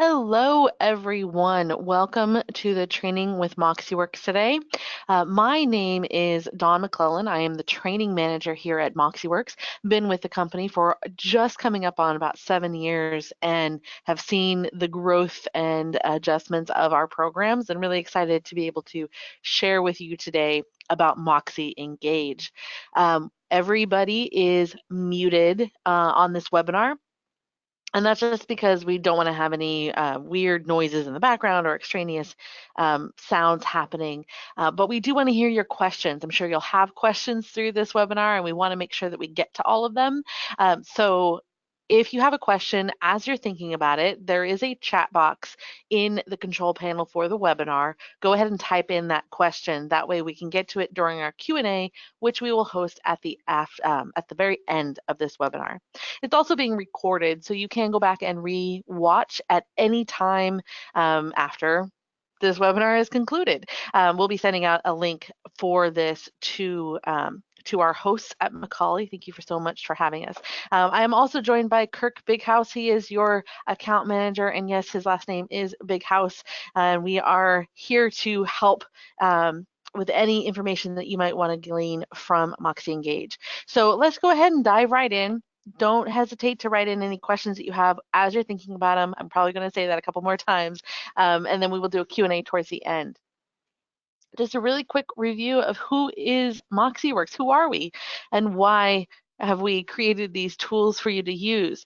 Hello, everyone. Welcome to the Training with Moxie Works today. My name is Dawn McClellan. I am the training manager here at Moxie Works. Been with the company for just coming up on about 7 years and have seen the growth and adjustments of our programs, and really excited to be able to share with you today about MoxiEngage. Everybody is muted on this webinar. And that's just because we don't want to have any weird noises in the background or extraneous sounds happening. But we do want to hear your questions. I'm sure you'll have questions through this webinar, and we want to make sure that we get to all of them. So if you have a question as you're thinking about it, there is a chat box in the control panel for the webinar. Go ahead and type in that question. That way we can get to it during our Q&A, which we will host at the very end of this webinar. It's also being recorded, so you can go back and re-watch at any time after this webinar is concluded. We'll be sending out a link for this to our hosts at Macaulay. Thank you so much for having us. I am also joined by Kirk Bighouse. He is your account manager, and yes, his last name is Bighouse. And we are here to help with any information that you might want to glean from MoxiEngage. So let's go ahead and dive right in. Don't hesitate to write in any questions that you have as you're thinking about them. I'm probably going to say that a couple more times, and then we will do a Q&A towards the end. Just a really quick review of who is MoxieWorks, who are we, and why have we created these tools for you to use.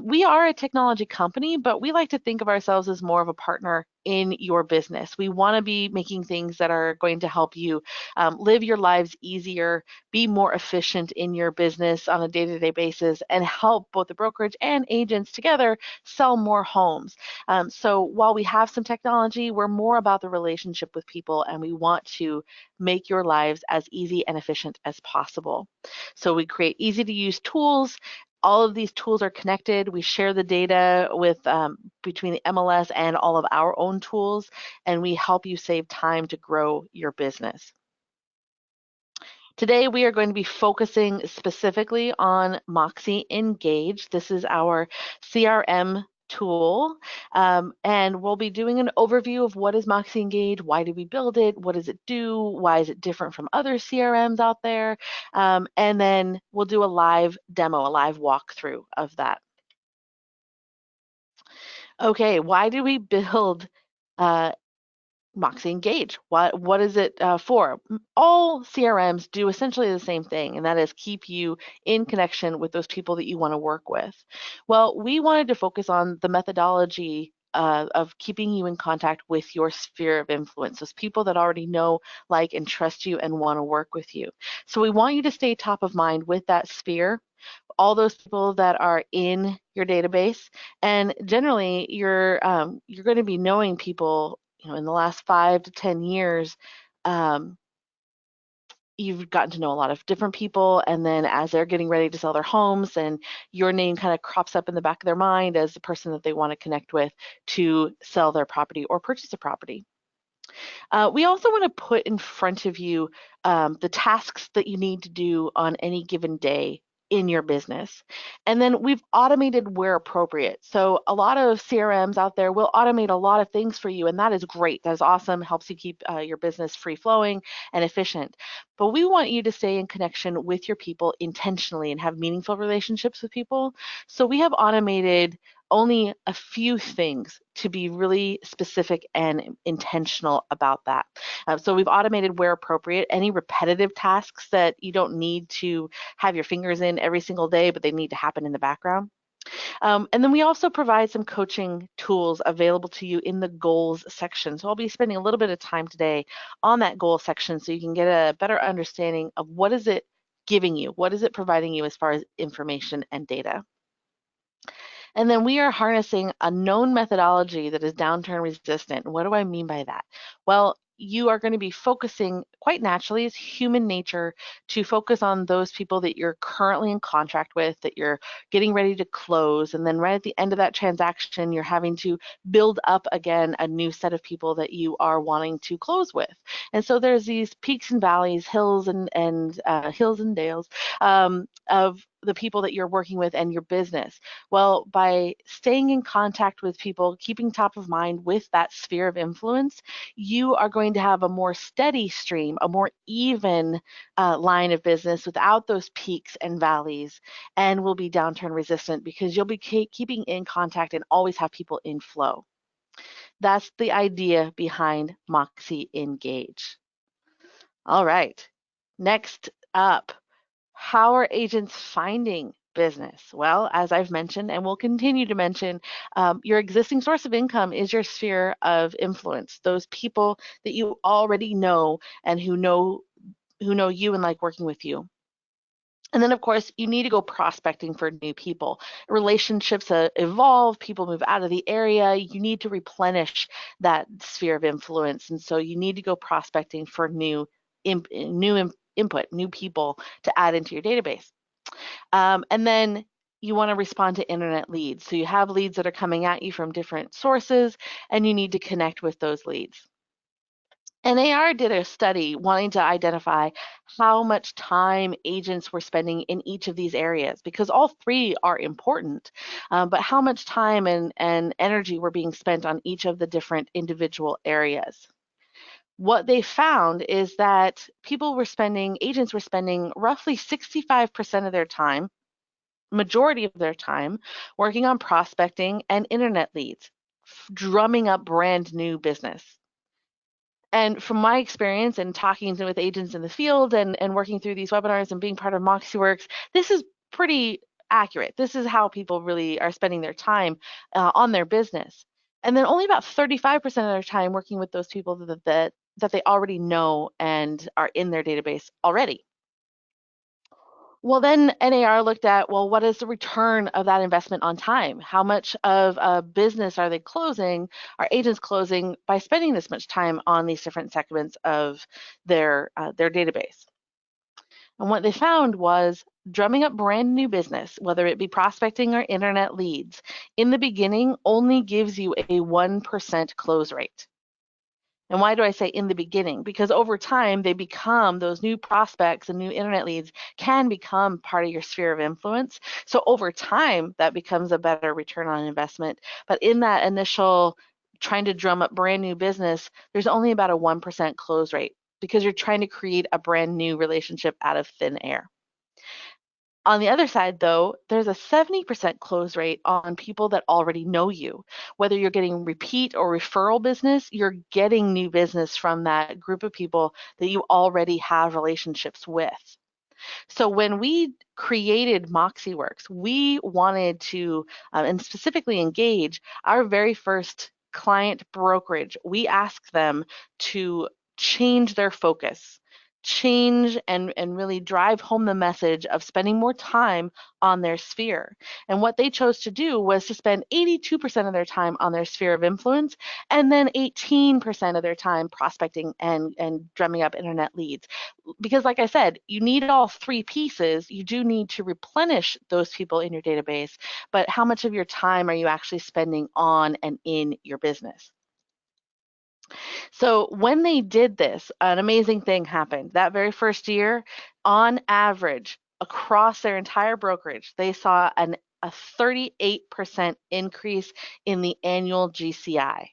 We are a technology company, but we like to think of ourselves as more of a partner in your business. We want to be making things that are going to help you live your lives easier, be more efficient in your business on a day-to-day basis, and help both the brokerage and agents together sell more homes. So while we have some technology, we're more about the relationship with people, and we want to make your lives as easy and efficient as possible. So we create easy-to-use tools. All of these tools are connected. We share the data with between the MLS and all of our own tools, and we help you save time to grow your business. Today, we are going to be focusing specifically on MoxiEngage. This is our CRM tool, and we'll be doing an overview of what is MoxiEngage, why did we build it, what does it do, why is it different from other CRMs out there, and then we'll do a live demo, a live walkthrough of that. Okay, why do we build MoxiEngage? What is it for? All CRMs do essentially the same thing, and that is keep you in connection with those people that you want to work with. Well, we wanted to focus on the methodology of keeping you in contact with your sphere of influence, those people that already know, like, and trust you and want to work with you. So we want you to stay top of mind with that sphere, all those people that are in your database, and generally you're going to be knowing people, in the last 5 to 10 years. You've gotten to know a lot of different people, and then as they're getting ready to sell their homes, and your name kind of crops up in the back of their mind as the person that they want to connect with to sell their property or purchase a property. We also want to put in front of you the tasks that you need to do on any given day in your business. And then we've automated where appropriate. So a lot of CRMs out there will automate a lot of things for you, and that is great. That is awesome. Helps you keep your business free flowing and efficient. But we want you to stay in connection with your people intentionally and have meaningful relationships with people. So we have automated only a few things to be really specific and intentional about that. So we've automated where appropriate any repetitive tasks that you don't need to have your fingers in every single day, but they need to happen in the background. And then we also provide some coaching tools available to you in the goals section. So I'll be spending a little bit of time today on that goal section so you can get a better understanding of what is it giving you, what is it providing you as far as information and data. And then we are harnessing a known methodology that is downturn resistant. What do I mean by that? Well, you are going to be focusing quite naturally, it's human nature to focus on those people that you're currently in contract with, that you're getting ready to close. And then right at the end of that transaction, you're having to build up again a new set of people that you are wanting to close with. And so there's these peaks and valleys, hills and dales of the people that you're working with and your business? Well, by staying in contact with people, keeping top of mind with that sphere of influence, you are going to have a more steady stream, a more even line of business without those peaks and valleys, and will be downturn resistant because you'll be keeping in contact and always have people in flow. That's the idea behind MoxiEngage. All right, next up, how are agents finding business? Well, as I've mentioned and will continue to mention, your existing source of income is your sphere of influence, those people that you already know and who know you and like working with you. And then, of course, you need to go prospecting for new people. Relationships evolve, people move out of the area. You need to replenish that sphere of influence. And so you need to go prospecting for new input, new people to add into your database. And then you want to respond to internet leads. So you have leads that are coming at you from different sources, and you need to connect with those leads. NAR did a study wanting to identify how much time agents were spending in each of these areas, because all three are important, but how much time and energy were being spent on each of the different individual areas. What they found is that agents were spending roughly 65% of their time, majority of their time, working on prospecting and internet leads, drumming up brand new business. And from my experience and talking with agents in the field and working through these webinars and being part of MoxieWorks, this is pretty accurate. This is how people really are spending their time on their business. And then only about 35% of their time working with those people that they already know and are in their database already. Well, then NAR looked at, well, what is the return of that investment on time? How much of a business are they closing, are agents closing by spending this much time on these different segments of their database? And what they found was drumming up brand new business, whether it be prospecting or internet leads, in the beginning only gives you a 1% close rate. And why do I say in the beginning? Because over time, they become, those new prospects and new internet leads can become part of your sphere of influence. So over time, that becomes a better return on investment. But in that initial trying to drum up brand new business, there's only about a 1% close rate because you're trying to create a brand new relationship out of thin air. On the other side, though, there's a 70% close rate on people that already know you. Whether you're getting repeat or referral business, you're getting new business from that group of people that you already have relationships with. So when we created MoxiWorks, we wanted to, and specifically Engage, our very first client brokerage, we asked them to change their focus, change and really drive home the message of spending more time on their sphere. And what they chose to do was to spend 82% of their time on their sphere of influence, and then 18% of their time prospecting and drumming up internet leads. Because like I said, you need all three pieces. You do need to replenish those people in your database, but how much of your time are you actually spending on and in your business? So when they did this, an amazing thing happened. That very first year, on average, across their entire brokerage, they saw a 38% increase in the annual GCI.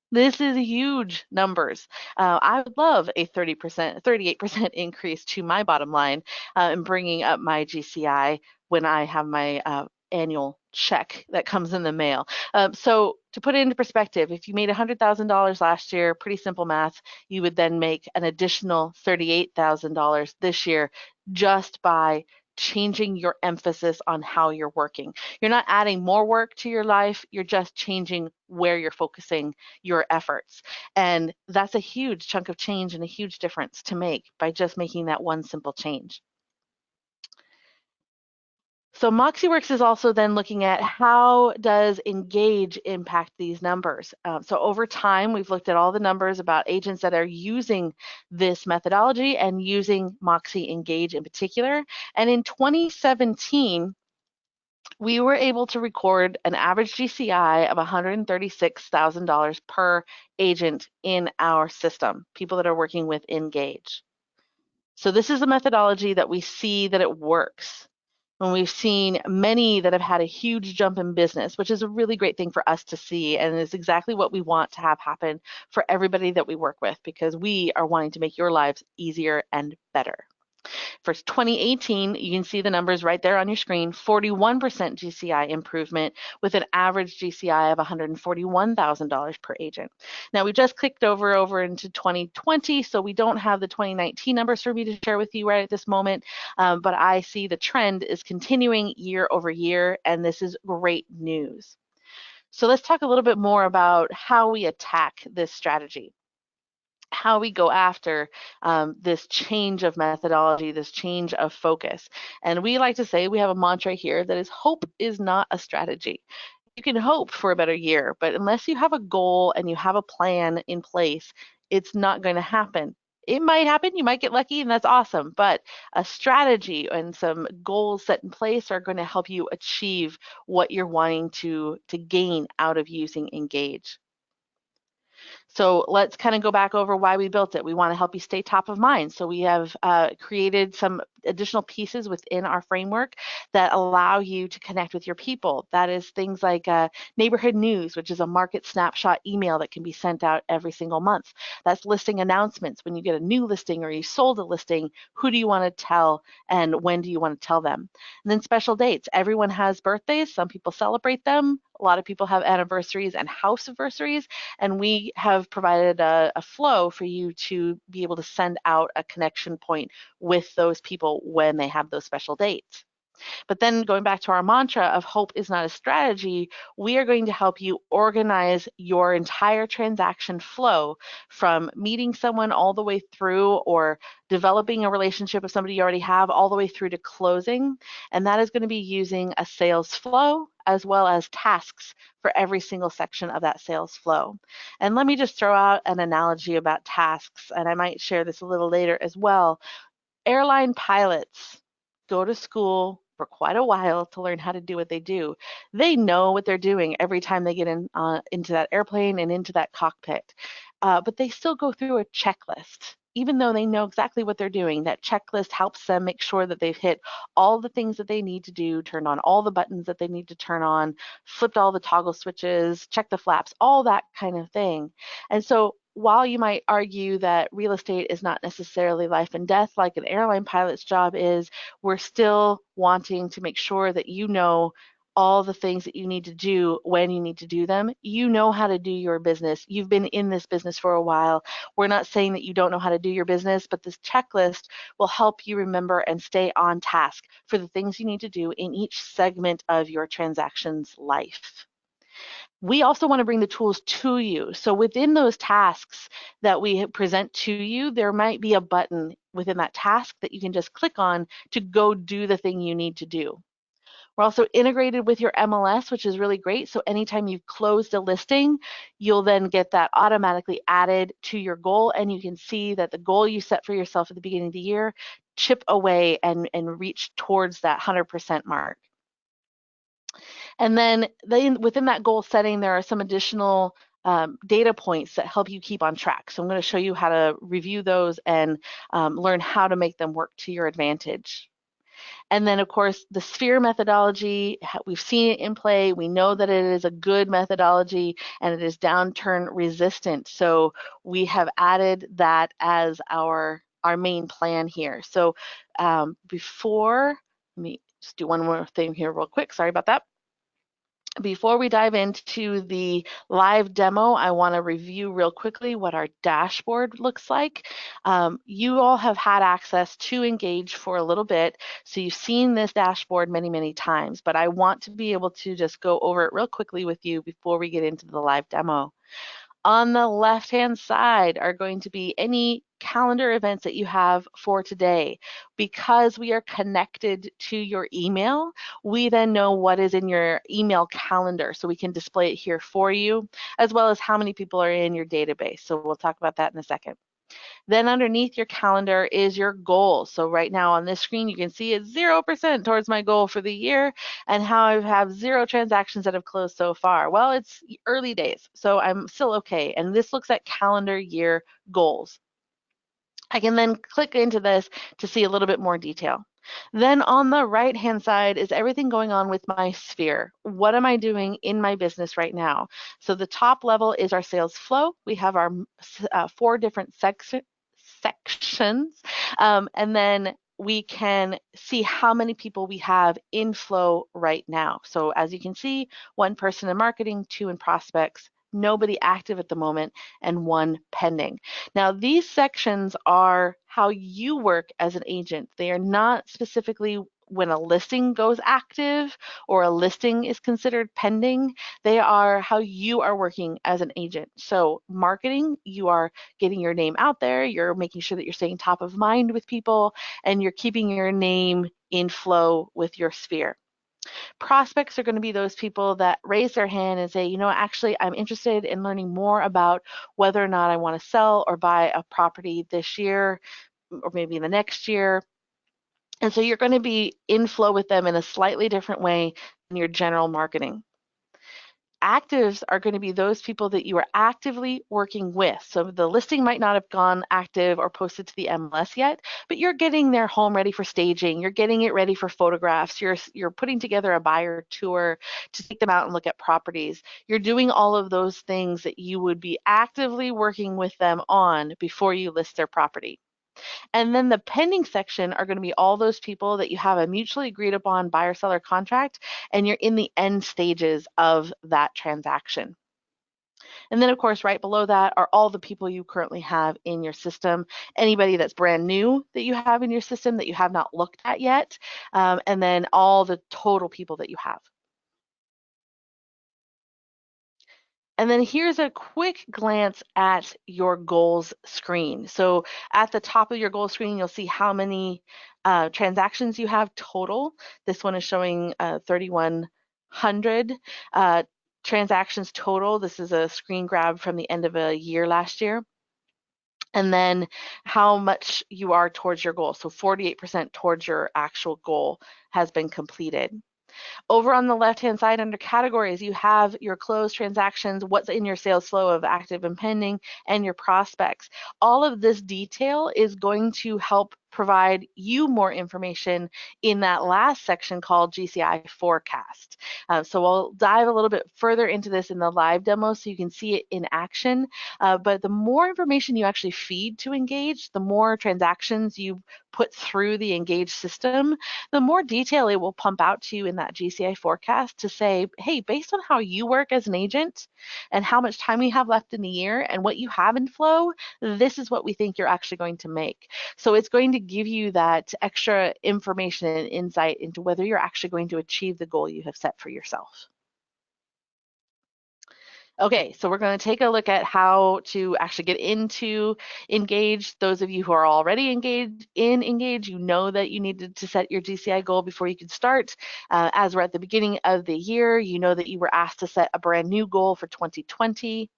This is huge numbers. I would love a 38% increase to my bottom line and bringing up my GCI when I have my annual check that comes in the mail. So to put it into perspective, if you made $100,000 last year, pretty simple math, you would then make an additional $38,000 this year just by changing your emphasis on how you're working. You're not adding more work to your life, you're just changing where you're focusing your efforts. And that's a huge chunk of change and a huge difference to make by just making that one simple change. So MoxiWorks is also then looking at how does Engage impact these numbers. So over time, we've looked at all the numbers about agents that are using this methodology and using MoxiEngage in particular. And in 2017, we were able to record an average GCI of $136,000 per agent in our system, people that are working with Engage. So this is a methodology that we see that it works. when we've seen many that have had a huge jump in business, which is a really great thing for us to see, and is exactly what we want to have happen for everybody that we work with, because we are wanting to make your lives easier and better. For 2018, you can see the numbers right there on your screen, 41% GCI improvement with an average GCI of $141,000 per agent. Now, we just clicked over into 2020, so we don't have the 2019 numbers for me to share with you right at this moment, but I see the trend is continuing year over year, and this is great news. So let's talk a little bit more about how we attack this strategy, how we go after this change of methodology, this change of focus. And we like to say, we have a mantra here that is, hope is not a strategy. You can hope for a better year, but unless you have a goal and you have a plan in place, it's not going to happen. It might happen, you might get lucky, and that's awesome, but a strategy and some goals set in place are going to help you achieve what you're wanting to gain out of using Engage. So let's kind of go back over why we built it. We want to help you stay top of mind. So we have created some additional pieces within our framework that allow you to connect with your people. That is things like neighborhood news, which is a market snapshot email that can be sent out every single month. That's listing announcements. When you get a new listing or you sold a listing, who do you want to tell and when do you want to tell them? And then special dates. Everyone has birthdays. Some people celebrate them. A lot of people have anniversaries and house anniversaries, and we have provided a flow for you to be able to send out a connection point with those people when they have those special dates. But then going back to our mantra of hope is not a strategy, we are going to help you organize your entire transaction flow from meeting someone all the way through, or developing a relationship with somebody you already have, all the way through to closing. And that is going to be using a sales flow as well as tasks for every single section of that sales flow. And let me just throw out an analogy about tasks, and I might share this a little later as well. Airline pilots go to school for quite a while to learn how to do what they do. They know what they're doing every time they get into that airplane and into that cockpit, but they still go through a checklist. Even though they know exactly what they're doing, that checklist helps them make sure that they've hit all the things that they need to do, turned on all the buttons that they need to turn on, flipped all the toggle switches, checked the flaps, all that kind of thing. And so while you might argue that real estate is not necessarily life and death like an airline pilot's job is, we're still wanting to make sure that you know all the things that you need to do when you need to do them. You know how to do your business. You've been in this business for a while. We're not saying that you don't know how to do your business, but this checklist will help you remember and stay on task for the things you need to do in each segment of your transaction's life. We also want to bring the tools to you. So within those tasks that we present to you, there might be a button within that task that you can just click on to go do the thing you need to do. We're also integrated with your MLS, which is really great. So anytime you've closed a listing, you'll then get that automatically added to your goal, and you can see that the goal you set for yourself at the beginning of the year chip away and reach towards that 100% mark. And then within that goal setting, there are some additional data points that help you keep on track. So I'm going to show you how to review those and learn how to make them work to your advantage. And then, of course, the sphere methodology, we've seen it in play. We know that it is a good methodology and it is downturn resistant. So we have added that as our main plan here. So let me just do one more thing here real quick. Sorry about that. Before we dive into the live demo, I want to review real quickly what our dashboard looks like. You all have had access to Engage for a little bit, so you've seen this dashboard many, many times, but I want to be able to just go over it real quickly with you before we get into the live demo. On the left-hand side are going to be any calendar events that you have for today. Because we are connected to your email, we then know what is in your email calendar, so we can display it here for you, as well as how many people are in your database. So we'll talk about that in a second. Then underneath your calendar is your goal. So right now on this screen, you can see it's 0% towards my goal for the year, and how I have 0 transactions that have closed so far. Well, it's early days, so I'm still okay. And this looks at calendar year goals. I can then click into this to see a little bit more detail. Then on the right-hand side is everything going on with my sphere. What am I doing in my business right now? So the top level is our sales flow. We have our 4 different sections, and then we can see how many people we have in flow right now. So as you can see, 1 person in marketing, 2 in prospects, nobody active at the moment, and 1 pending. Now, these sections are how you work as an agent. They are not specifically when a listing goes active or a listing is considered pending. They are how you are working as an agent. So marketing, you are getting your name out there, you're making sure that you're staying top of mind with people, and you're keeping your name in flow with your sphere. Prospects are going to be those people that raise their hand and say, you know, actually, I'm interested in learning more about whether or not I want to sell or buy a property this year or maybe in the next year. And so you're going to be in flow with them in a slightly different way than your general marketing. Actives are going to be those people that you are actively working with. So the listing might not have gone active or posted to the MLS yet, but you're getting their home ready for staging. You're getting it ready for photographs. You're putting together a buyer tour to take them out and look at properties. You're doing all of those things that you would be actively working with them on before you list their property. And then the pending section are going to be all those people that you have a mutually agreed upon buyer-seller contract, and you're in the end stages of that transaction. And then, of course, right below that are all the people you currently have in your system, anybody that's brand new that you have in your system that you have not looked at yet, and then all the total people that you have. And then here's a quick glance at your goals screen. So at the top of your goals screen, you'll see how many transactions you have total. This one is showing 3,100 transactions total. This is a screen grab from the end of a year last year. And then how much you are towards your goal. So 48% towards your actual goal has been completed. Over on the left-hand side under categories, you have your closed transactions, what's in your sales flow of active and pending, and your prospects. All of this detail is going to help provide you more information in that last section called Gci Forecast. So we'll dive a little bit further into this in the live demo so you can see it in action. But the more information you actually feed to Engage, the more transactions you put through the Engage system, the more detail it will pump out to you in that Gci Forecast to say, hey, based on how you work as an agent and how much time you have left in the year and what you have in flow, this is what we think you're actually going to make. So it's going to give you that extra information and insight into whether you're actually going to achieve the goal you have set for yourself. Okay, so we're going to take a look at how to actually get into Engage. Those of you who are already engaged in Engage, you know that you needed to set your GCI goal before you could start. As we're at the beginning of the year, you know that you were asked to set a brand new goal for 2020.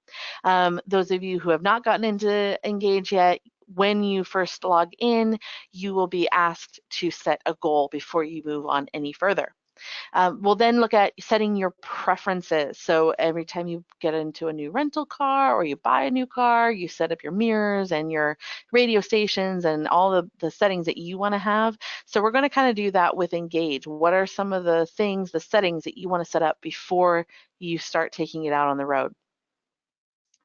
Those of you who have not gotten into Engage yet, when you first log in, you will be asked to set a goal before you move on any further. We'll then look at setting your preferences. So every time you get into a new rental car or you buy a new car, you set up your mirrors and your radio stations and all the settings that you want to have. So we're going to kind of do that with Engage. What are some of the things, the settings that you want to set up before you start taking it out on the road?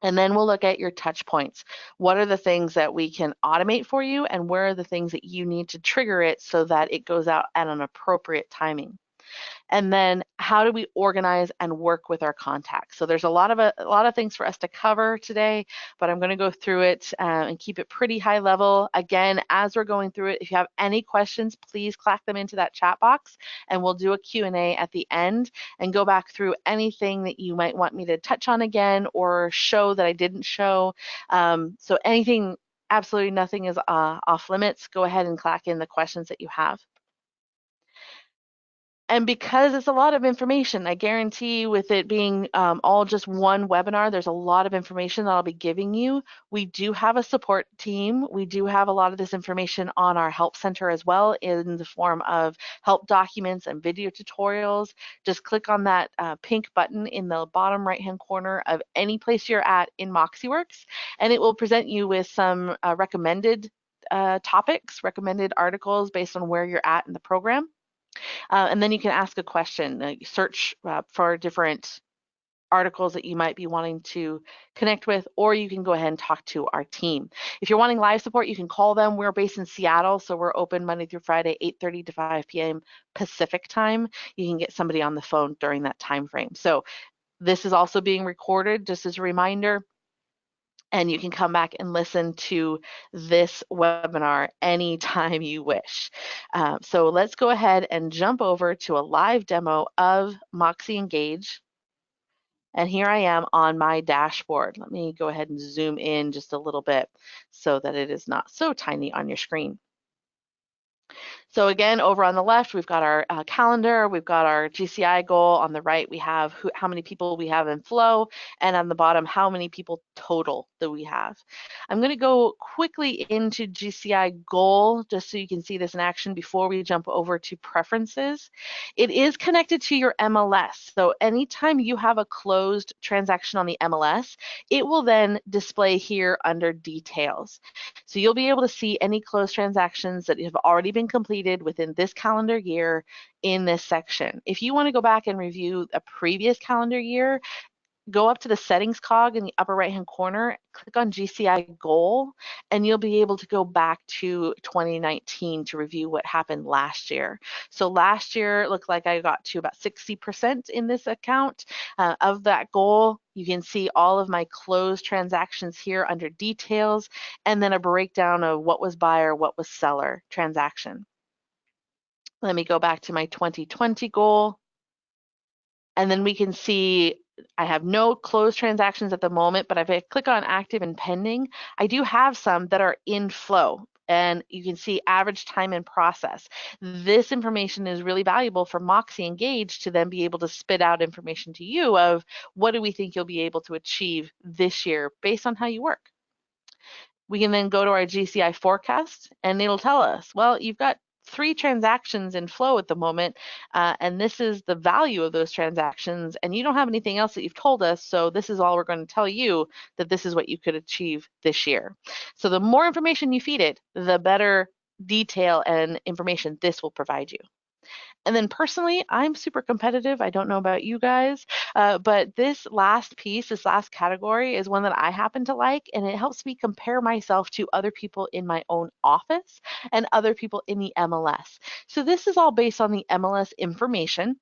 And then we'll look at your touch points. What are the things that we can automate for you, and where are the things that you need to trigger it so that it goes out at an appropriate timing? And then how do we organize and work with our contacts? So there's a lot of things for us to cover today, but I'm going to go through it and keep it pretty high level. Again, as we're going through it, if you have any questions, please clack them into that chat box, and we'll do a Q&A at the end and go back through anything that you might want me to touch on again or show that I didn't show. So anything, absolutely nothing is off limits. Go ahead and clack in the questions that you have. And because it's a lot of information, I guarantee with it being all just one webinar, there's a lot of information that I'll be giving you. We do have a support team. We do have a lot of this information on our help center as well in the form of help documents and video tutorials. Just click on that pink button in the bottom right-hand corner of any place you're at in MoxiWorks, and it will present you with some recommended topics, recommended articles based on where you're at in the program. And then you can ask a question, search for different articles that you might be wanting to connect with, or you can go ahead and talk to our team. If you're wanting live support, you can call them. We're based in Seattle, so we're open Monday through Friday, 8:30 to 5 p.m. Pacific time. You can get somebody on the phone during that time frame. So this is also being recorded, just as a reminder, and you can come back and listen to this webinar anytime you wish. So let's go ahead and jump over to a live demo of MoxiEngage. And here I am on my dashboard. Let me go ahead and zoom in just a little bit so that it is not so tiny on your screen. So again, over on the left, we've got our calendar, we've got our GCI goal. On the right, we have how many people we have in flow, and on the bottom, how many people total do we have. I'm going to go quickly into GCI goal just so you can see this in action before we jump over to preferences. It is connected to your MLS. So anytime you have a closed transaction on the MLS, it will then display here under details. So you'll be able to see any closed transactions that have already been completed within this calendar year in this section. If you want to go back and review a previous calendar year, go up to the settings cog in the upper right hand corner, click on GCI goal, and you'll be able to go back to 2019 to review what happened last year. So last year it looked like I got to about 60% in this account of that goal. You can see all of my closed transactions here under details, and then a breakdown of what was buyer, what was seller transaction. Let me go back to my 2020 goal. And then we can see I have no closed transactions at the moment, but if I click on active and pending, I do have some that are in flow. And you can see average time in process. This information is really valuable for MoxiEngage to then be able to spit out information to you of what do we think you'll be able to achieve this year based on how you work. We can then go to our GCI forecast and it'll tell us, well, you've got 3 transactions in flow at the moment, and this is the value of those transactions, and you don't have anything else that you've told us, so this is all we're going to tell you, that this is what you could achieve this year. So the more information you feed it, the better detail and information this will provide you. And then personally, I'm super competitive. I don't know about you guys, but this last piece, this last category is one that I happen to like, and it helps me compare myself to other people in my own office and other people in the MLS. So this is all based on the MLS information.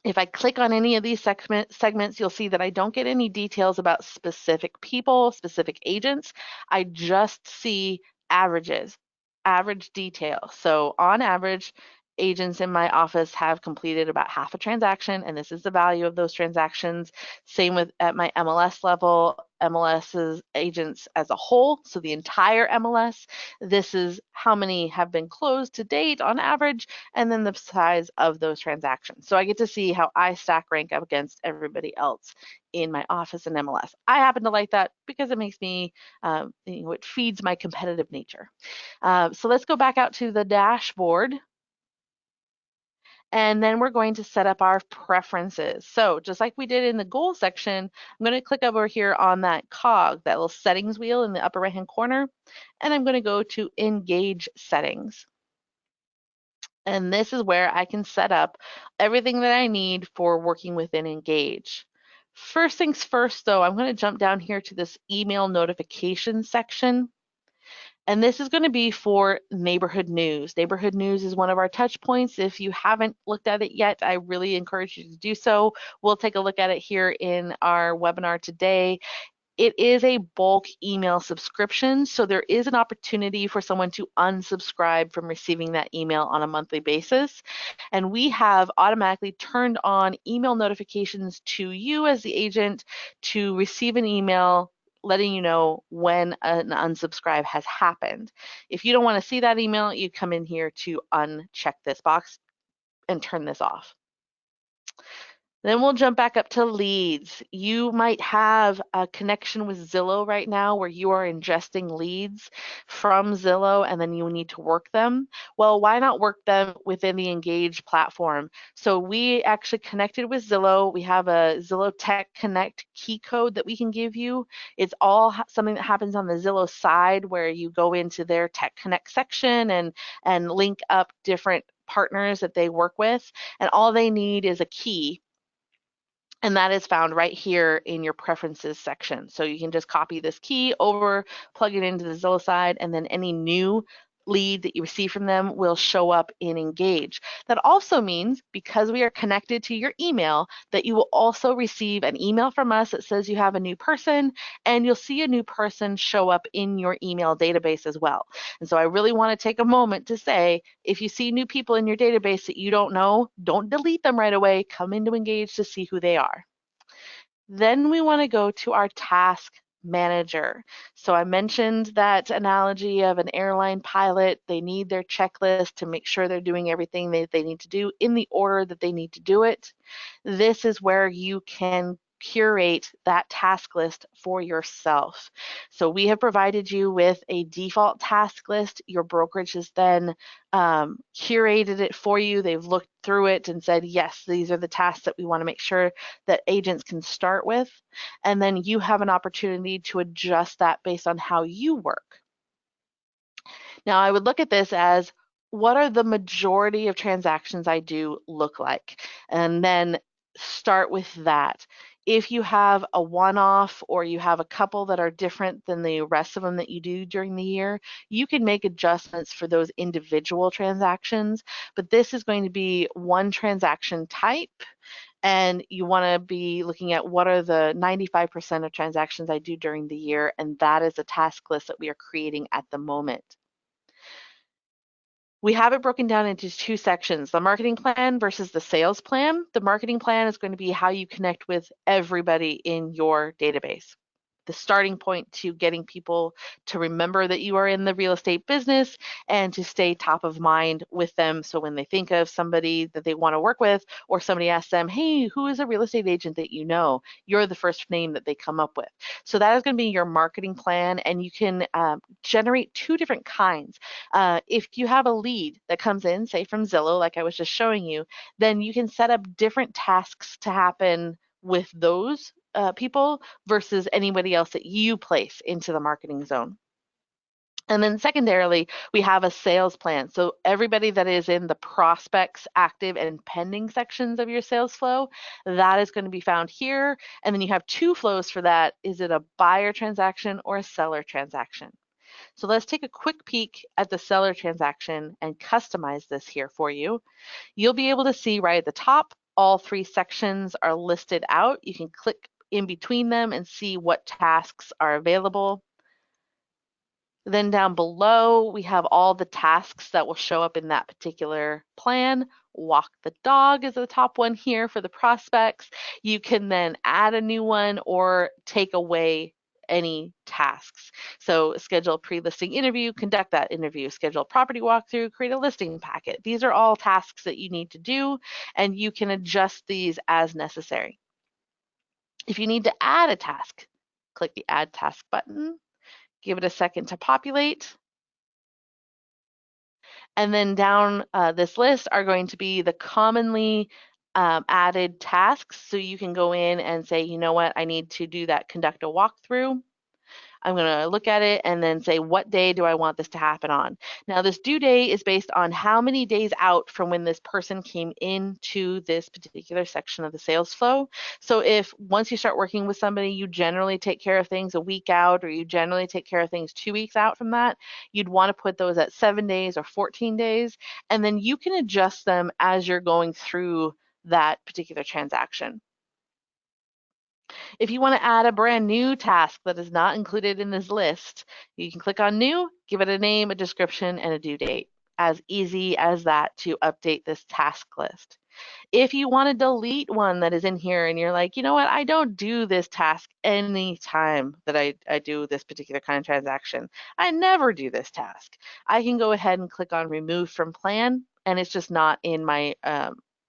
If I click on any of these segments, you'll see that I don't get any details about specific people, specific agents. I just see averages, average detail. So on average, agents in my office have completed about half a transaction, and this is the value of those transactions. Same with at my MLS level, MLS's agents as a whole, so the entire MLS. This is how many have been closed to date on average, and then the size of those transactions. So I get to see how I stack rank up against everybody else in my office and MLS. I happen to like that because it makes me, it feeds my competitive nature. So let's go back out to the dashboard. And then we're going to set up our preferences. So just like we did in the goal section, I'm going to click over here on that cog, that little settings wheel in the upper right hand corner, and I'm going to go to engage settings. And this is where I can set up everything that I need for working within Engage. First things first, though, I'm going to jump down here to this email notification section. And this is going to be for neighborhood news. Neighborhood news is one of our touch points. If you haven't looked at it yet, I really encourage you to do so. We'll take a look at it here in our webinar today. It is a bulk email subscription, so there is an opportunity for someone to unsubscribe from receiving that email on a monthly basis. And we have automatically turned on email notifications to you as the agent to receive an email letting you know when an unsubscribe has happened. If you don't want to see that email, you come in here to uncheck this box and turn this off. Then we'll jump back up to leads. You might have a connection with Zillow right now where you are ingesting leads from Zillow and then you need to work them. Well, why not work them within the Engage platform? So we actually connected with Zillow. We have a Zillow Tech Connect key code that we can give you. It's all something that happens on the Zillow side where you go into their Tech Connect section and link up different partners that they work with. And all they need is a key, and that is found right here in your preferences section. So you can just copy this key over, plug it into the Zillow side, and then any new lead that you receive from them will show up in Engage. That also means, because we are connected to your email, that you will also receive an email from us that says you have a new person, and you'll see a new person show up in your email database as well. And so I really want to take a moment to say, if you see new people in your database that you don't know, don't delete them right away. Come into Engage to see who they are. Then we want to go to our task manager. So I mentioned that analogy of an airline pilot. They need their checklist to make sure they're doing everything that they need to do in the order that they need to do it. This is where you can curate that task list for yourself. So we have provided you with a default task list. Your brokerage has then curated it for you. They've looked through it and said, yes, these are the tasks that we want to make sure that agents can start with. And then you have an opportunity to adjust that based on how you work. Now, I would look at this as, what are the majority of transactions I do look like? And then start with that. If you have a one-off or you have a couple that are different than the rest of them that you do during the year, you can make adjustments for those individual transactions, but this is going to be one transaction type, and you want to be looking at what are the 95% of transactions I do during the year, and that is a task list that we are creating at the moment. We have it broken down into two sections, the marketing plan versus the sales plan. The marketing plan is going to be how you connect with everybody in your database. The starting point to getting people to remember that you are in the real estate business and to stay top of mind with them. So when they think of somebody that they want to work with, or somebody asks them, hey, who is a real estate agent that you know? You're the first name that they come up with. So that is going to be your marketing plan, and you can generate two different kinds. If you have a lead that comes in, say from Zillow, like I was just showing you, then you can set up different tasks to happen with those people versus anybody else that you place into the marketing zone. And then secondarily, we have a sales plan. So everybody that is in the prospects, active, and pending sections of your sales flow, that is going to be found here. And then you have two flows for that. Is it a buyer transaction or a seller transaction? So let's take a quick peek at the seller transaction and customize this here for you. You'll be able to see right at the top, all three sections are listed out. You can click in between them and see what tasks are available. Then down below, we have all the tasks that will show up in that particular plan. Walk the dog is the top one here for the prospects. You can then add a new one or take away any tasks. So schedule a pre-listing interview, conduct that interview, schedule a property walkthrough, create a listing packet. These are all tasks that you need to do, and you can adjust these as necessary. If you need to add a task, click the Add Task button, give it a second to populate. And then down this list are going to be the commonly added tasks. So you can go in and say, you know what, I need to do that, conduct a walkthrough. I'm going to look at it and then say, what day do I want this to happen on? Now, this due date is based on how many days out from when this person came into this particular section of the sales flow. So if once you start working with somebody, you generally take care of things a week out, or you generally take care of things 2 weeks out from that, you'd want to put those at 7 days or 14 days, and then you can adjust them as you're going through that particular transaction. If you want to add a brand new task that is not included in this list, you can click on New, give it a name, a description, and a due date. As easy as that to update this task list. If you want to delete one that is in here and you're like, you know what, I don't do this task any time that I do this particular kind of transaction. I never do this task. I can go ahead and click on Remove from Plan, and it's just not in my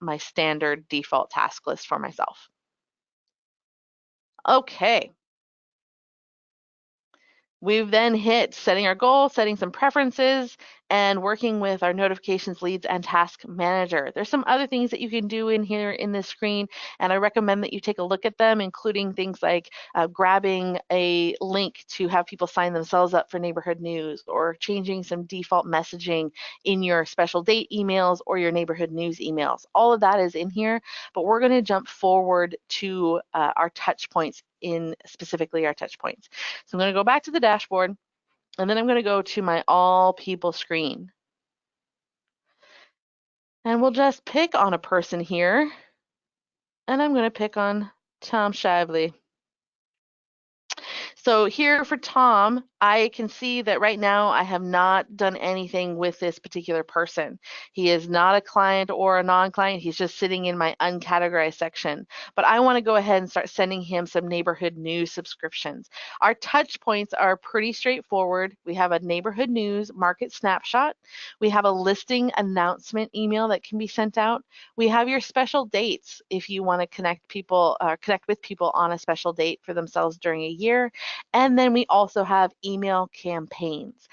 my standard default task list for myself. Okay. We've then hit setting our goal, setting some preferences, and working with our notifications, leads, and task manager. There's some other things that you can do in here in this screen, and I recommend that you take a look at them, including things like grabbing a link to have people sign themselves up for neighborhood news, or changing some default messaging in your special date emails or your neighborhood news emails. All of that is in here, but we're going to jump forward to our touch points, in specifically our touch points. So I'm going to go back to the dashboard, and then I'm going to go to my all people screen. And we'll just pick on a person here, and I'm going to pick on Tom Shively. So here for Tom, I can see that right now I have not done anything with this particular person. He is not a client or a non-client. He's just sitting in my uncategorized section. But I want to go ahead and start sending him some neighborhood news subscriptions. Our touch points are pretty straightforward. We have a neighborhood news market snapshot. We have a listing announcement email that can be sent out. We have your special dates if you want to connect with people on a special date for themselves during a year. And then we also have email campaigns.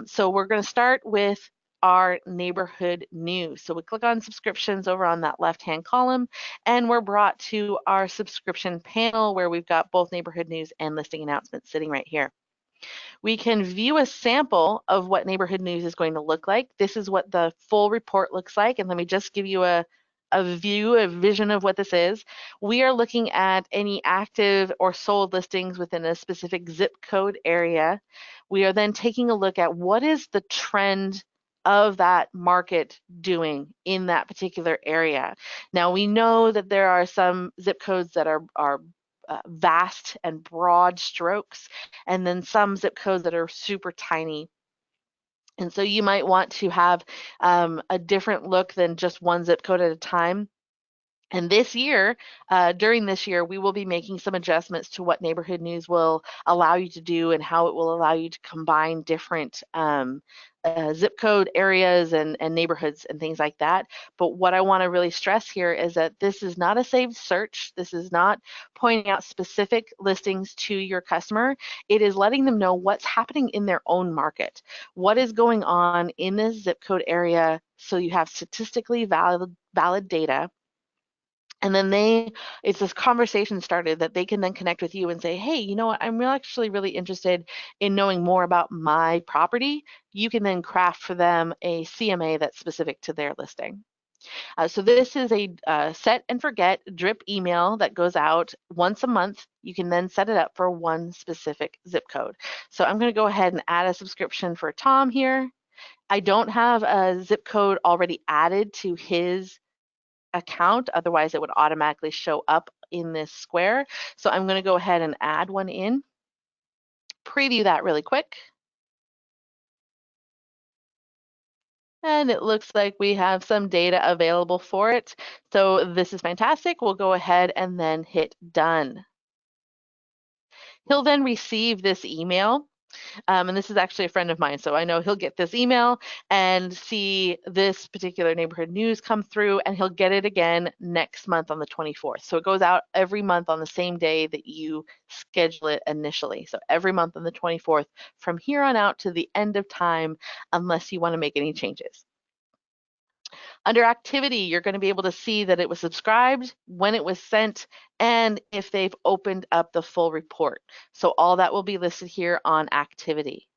So we're going to start with our neighborhood news. So we click on subscriptions over on that left-hand column, and we're brought to our subscription panel where we've got both neighborhood news and listing announcements sitting right here. We can view a sample of what neighborhood news is going to look like. This is what the full report looks like, and let me just give you a vision of what this is. We are looking at any active or sold listings within a specific zip code area. We are then taking a look at what is the trend of that market doing in that particular area. Now we know that there are some zip codes that are vast and broad strokes, and then some zip codes that are super tiny. And so you might want to have a different look than just one zip code at a time. And this year, during this year, we will be making some adjustments to what neighborhood news will allow you to do and how it will allow you to combine different zip code areas and neighborhoods and things like that. But what I want to really stress here is that this is not a saved search. This is not pointing out specific listings to your customer. It is letting them know what's happening in their own market, what is going on in this zip code area, so you have statistically valid data. And then it's this conversation started that they can then connect with you and say, hey, you know what, I'm actually really interested in knowing more about my property. You can then craft for them a CMA that's specific to their listing. So this is a set and forget drip email that goes out once a month. You can then set it up for one specific zip code. So I'm going to go ahead and add a subscription for Tom here. I don't have a zip code already added to his account, otherwise it would automatically show up in this square. So I'm going to go ahead and add one in, preview that really quick. And it looks like we have some data available for it. So this is fantastic. We'll go ahead and then hit done. He'll then receive this email. And this is actually a friend of mine, so I know he'll get this email and see this particular neighborhood news come through, and he'll get it again next month on the 24th. So it goes out every month on the same day that you schedule it initially. So every month on the 24th from here on out to the end of time, unless you want to make any changes. Under activity, you're going to be able to see that it was subscribed, when it was sent, and if they've opened up the full report. So all that will be listed here on activity.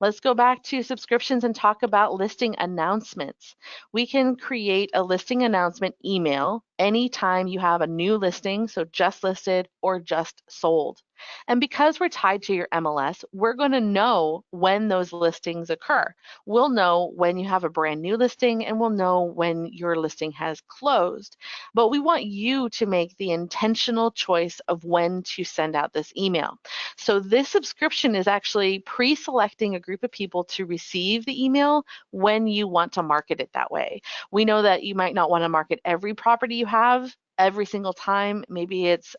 Let's go back to subscriptions and talk about listing announcements. We can create a listing announcement email anytime you have a new listing, so just listed or just sold. And because we're tied to your MLS, we're going to know when those listings occur. We'll know when you have a brand new listing, and we'll know when your listing has closed. But we want you to make the intentional choice of when to send out this email. So this subscription is actually pre-selecting a group of people to receive the email when you want to market it that way. We know that you might not want to market every property you have every single time. Maybe it's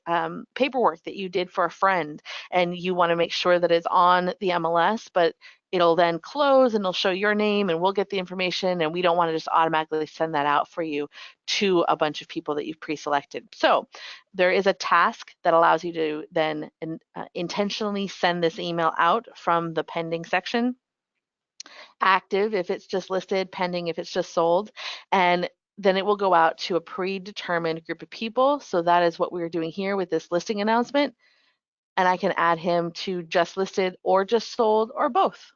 paperwork that you did for a friend and you want to make sure that it's on the MLS, but it'll then close and it'll show your name and we'll get the information, and we don't want to just automatically send that out for you to a bunch of people that you've pre-selected. So there is a task that allows you to then intentionally send this email out from the pending section. Active if it's just listed, pending if it's just sold, and then it will go out to a predetermined group of people. So that is what we're doing here with this listing announcement. And I can add him to just listed or just sold or both.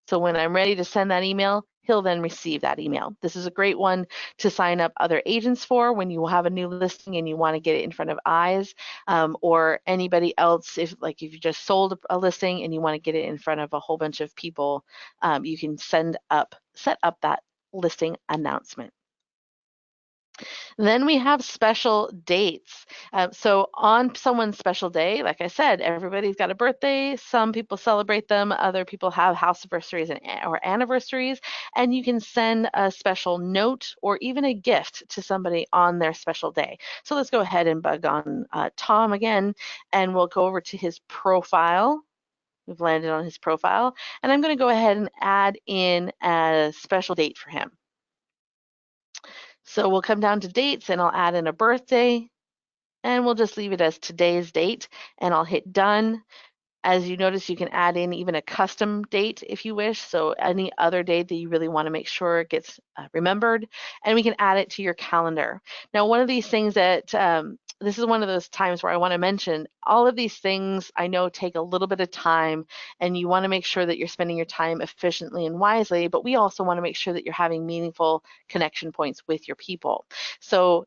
So when I'm ready to send that email, he'll then receive that email. This is a great one to sign up other agents for when you have a new listing and you want to get it in front of eyes, or anybody else. If you just sold a listing and you want to get it in front of a whole bunch of people, you can set up that listing announcement. Then we have special dates. So on someone's special day, like I said, everybody's got a birthday. Some people celebrate them. Other people have house anniversaries or anniversaries. And you can send a special note or even a gift to somebody on their special day. So let's go ahead and bug on Tom again, and we'll go over to his profile. We've landed on his profile, and I'm going to go ahead and add in a special date for him. So we'll come down to dates and I'll add in a birthday, and we'll just leave it as today's date, and I'll hit done. As you notice, you can add in even a custom date if you wish, so any other date that you really want to make sure it gets remembered, and we can add it to your calendar. Now, one of these things that this is one of those times where I want to mention, all of these things I know take a little bit of time, and you want to make sure that you're spending your time efficiently and wisely, but we also want to make sure that you're having meaningful connection points with your people. So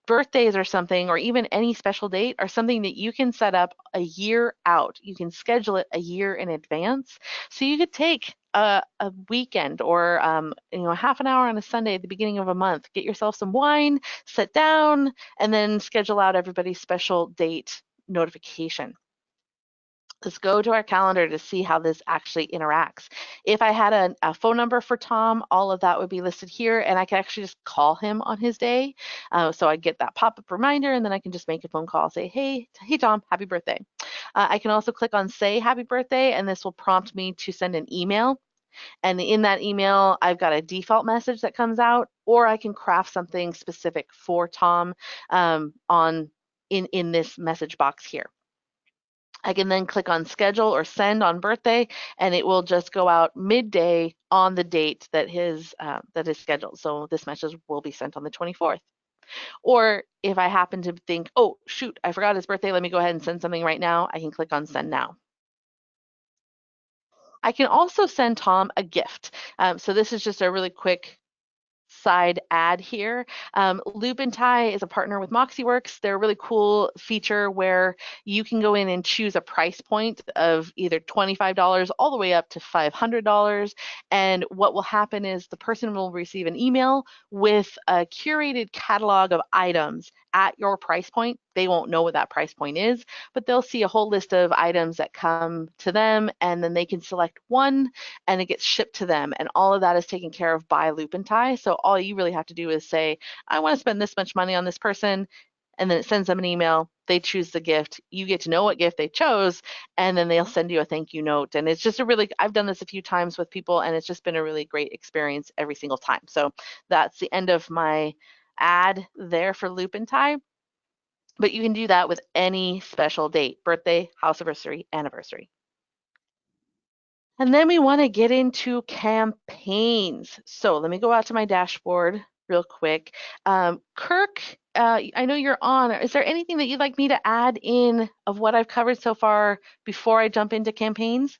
birthdays or something, or even any special date, are something that you can set up a year out. You can schedule it a year in advance. So you could take a weekend or half an hour on a Sunday at the beginning of a month, get yourself some wine, sit down, and then schedule out everybody's special date notification. Let's go to our calendar to see how this actually interacts. If I had a phone number for Tom, all of that would be listed here, and I can actually just call him on his day. So I get that pop-up reminder, and then I can just make a phone call, say, hey Tom, happy birthday. I can also click on say happy birthday, and this will prompt me to send an email. And in that email, I've got a default message that comes out, or I can craft something specific for Tom in this message box here. I can then click on schedule or send on birthday, and it will just go out midday on the date that is scheduled. So this message will be sent on the 24th. Or if I happen to think, oh shoot, I forgot his birthday, let me go ahead and send something right now, I can click on send now. I can also send Tom a gift. So this is just a really quick side ad here. Loop and Tie is a partner with MoxiWorks. They're a really cool feature where you can go in and choose a price point of either $25 all the way up to $500. And what will happen is the person will receive an email with a curated catalog of items at your price point. They won't know what that price point is, but they'll see a whole list of items that come to them, and then they can select one and it gets shipped to them. And all of that is taken care of by Loop and Tie. So all you really have to do is say, I want to spend this much money on this person, and then it sends them an email. They choose the gift. You get to know what gift they chose, and then they'll send you a thank you note. And it's just I've done this a few times with people, and it's just been a really great experience every single time. So that's the end of my ad there for Loop and Tie. But you can do that with any special date: birthday, house anniversary. And then we want to get into campaigns. So let me go out to my dashboard real quick. Kirk, I know you're on. Is there anything that you'd like me to add in of what I've covered so far before I jump into campaigns?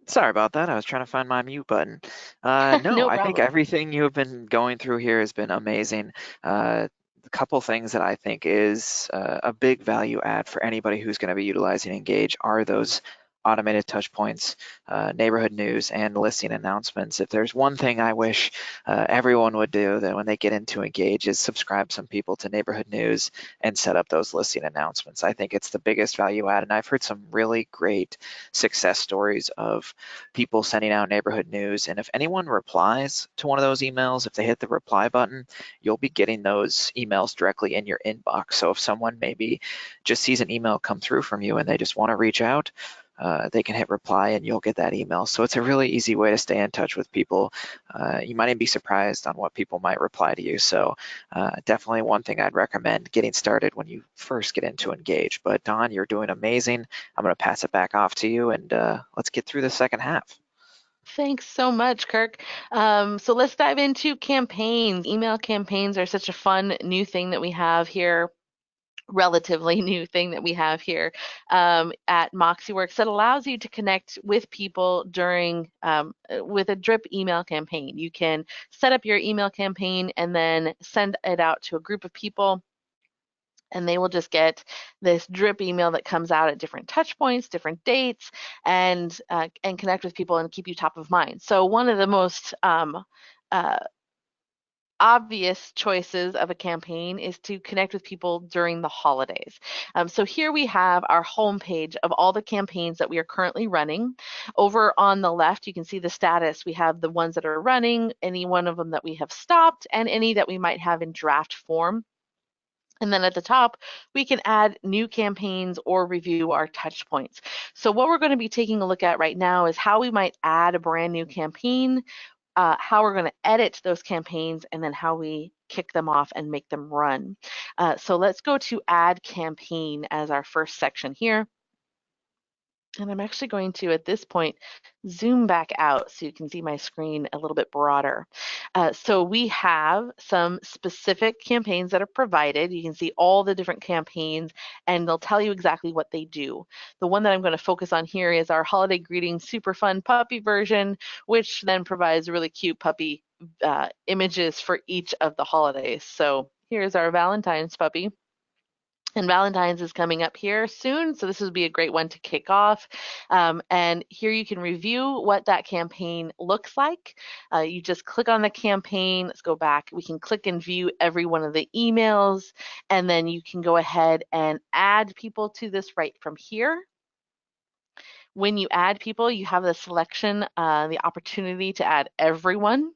Sorry about that. I was trying to find my mute button. No, No I think problem. everything you have been going through here has been amazing. A couple things that I think is a big value add for anybody who's going to be utilizing Engage are those automated touch points, neighborhood news, and listing announcements. If there's one thing I wish everyone would do that when they get into Engage is subscribe some people to neighborhood news and set up those listing announcements. I think it's the biggest value add, and I've heard some really great success stories of people sending out neighborhood news. And if anyone replies to one of those emails, if they hit the reply button, you'll be getting those emails directly in your inbox. So if someone maybe just sees an email come through from you and they just want to reach out, they can hit reply and you'll get that email. So it's a really easy way to stay in touch with people. You might even be surprised on what people might reply to you. So definitely one thing I'd recommend getting started when you first get into Engage. But Don, you're doing amazing. I'm going to pass it back off to you, and let's get through the second half. Thanks so much, Kirk. So let's dive into campaigns. Email campaigns are such a fun new thing that we have here, relatively new thing that we have here at MoxieWorks that allows you to connect with people during with a drip email campaign. You can set up your email campaign and then send it out to a group of people, and they will just get this drip email that comes out at different touch points, different dates, and connect with people and keep you top of mind. So one of the most uh, obvious choices of a campaign is to connect with people during the holidays. So here we have our homepage of all the campaigns that we are currently running. Over on the left, you can see the status. We have the ones that are running, any one of them that we have stopped, and any that we might have in draft form. And then at the top, we can add new campaigns or review our touch points. So what we're going to be taking a look at right now is how we might add a brand new campaign, how we're going to edit those campaigns, and then how we kick them off and make them run. So let's go to add campaign as our first section here. And I'm actually going to, at this point, zoom back out so you can see my screen a little bit broader. So we have some specific campaigns that are provided. You can see all the different campaigns, and they'll tell you exactly what they do. The one that I'm going to focus on here is our holiday greeting super fun puppy version, which then provides really cute puppy images for each of the holidays. So here's our Valentine's puppy. And Valentine's is coming up here soon, so this would be a great one to kick off. And here you can review what that campaign looks like. You just click on the campaign. Let's go back. We can click and view every one of the emails, and then you can go ahead and add people to this right from here. When you add people, you have the selection, the opportunity to add everyone.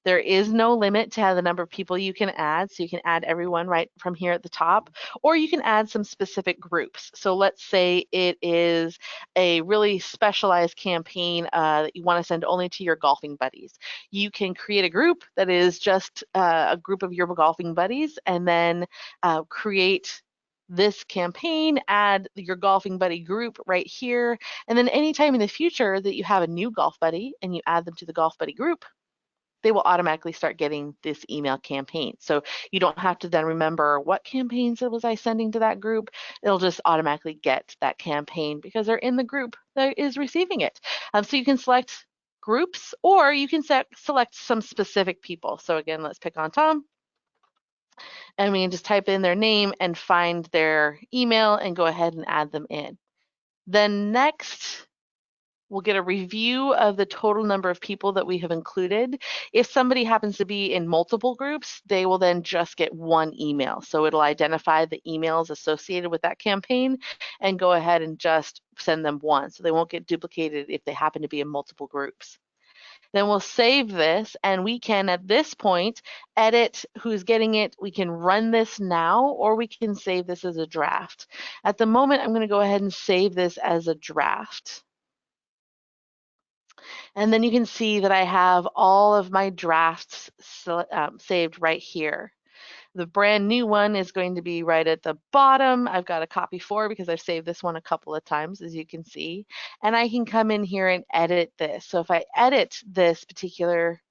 There is no limit to the number of people you can add, so you can add everyone right from here at the top, or you can add some specific groups. So let's say it is a really specialized campaign that you want to send only to your golfing buddies. You can create a group that is just a group of your golfing buddies, and then create this campaign, add your golfing buddy group right here, and then anytime in the future that you have a new golf buddy and you add them to the golf buddy group, they will automatically start getting this email campaign. So you don't have to then remember what campaigns was I sending to that group. It'll just automatically get that campaign because they're in the group that is receiving it. So you can select groups, or you can select some specific people. So again, let's pick on Tom. And we can just type in their name and find their email and go ahead and add them in. Then next, we'll get a review of the total number of people that we have included. If somebody happens to be in multiple groups, they will then just get one email. So it'll identify the emails associated with that campaign and go ahead and just send them one. So they won't get duplicated if they happen to be in multiple groups. Then we'll save this, and we can, at this point, edit who's getting it. We can run this now, or we can save this as a draft. At the moment, I'm going to go ahead and save this as a draft. And then you can see that I have all of my drafts saved right here. The brand new one is going to be right at the bottom. I've got a copy for because I've saved this one a couple of times, as you can see. And I can come in here and edit this. So if I edit this particular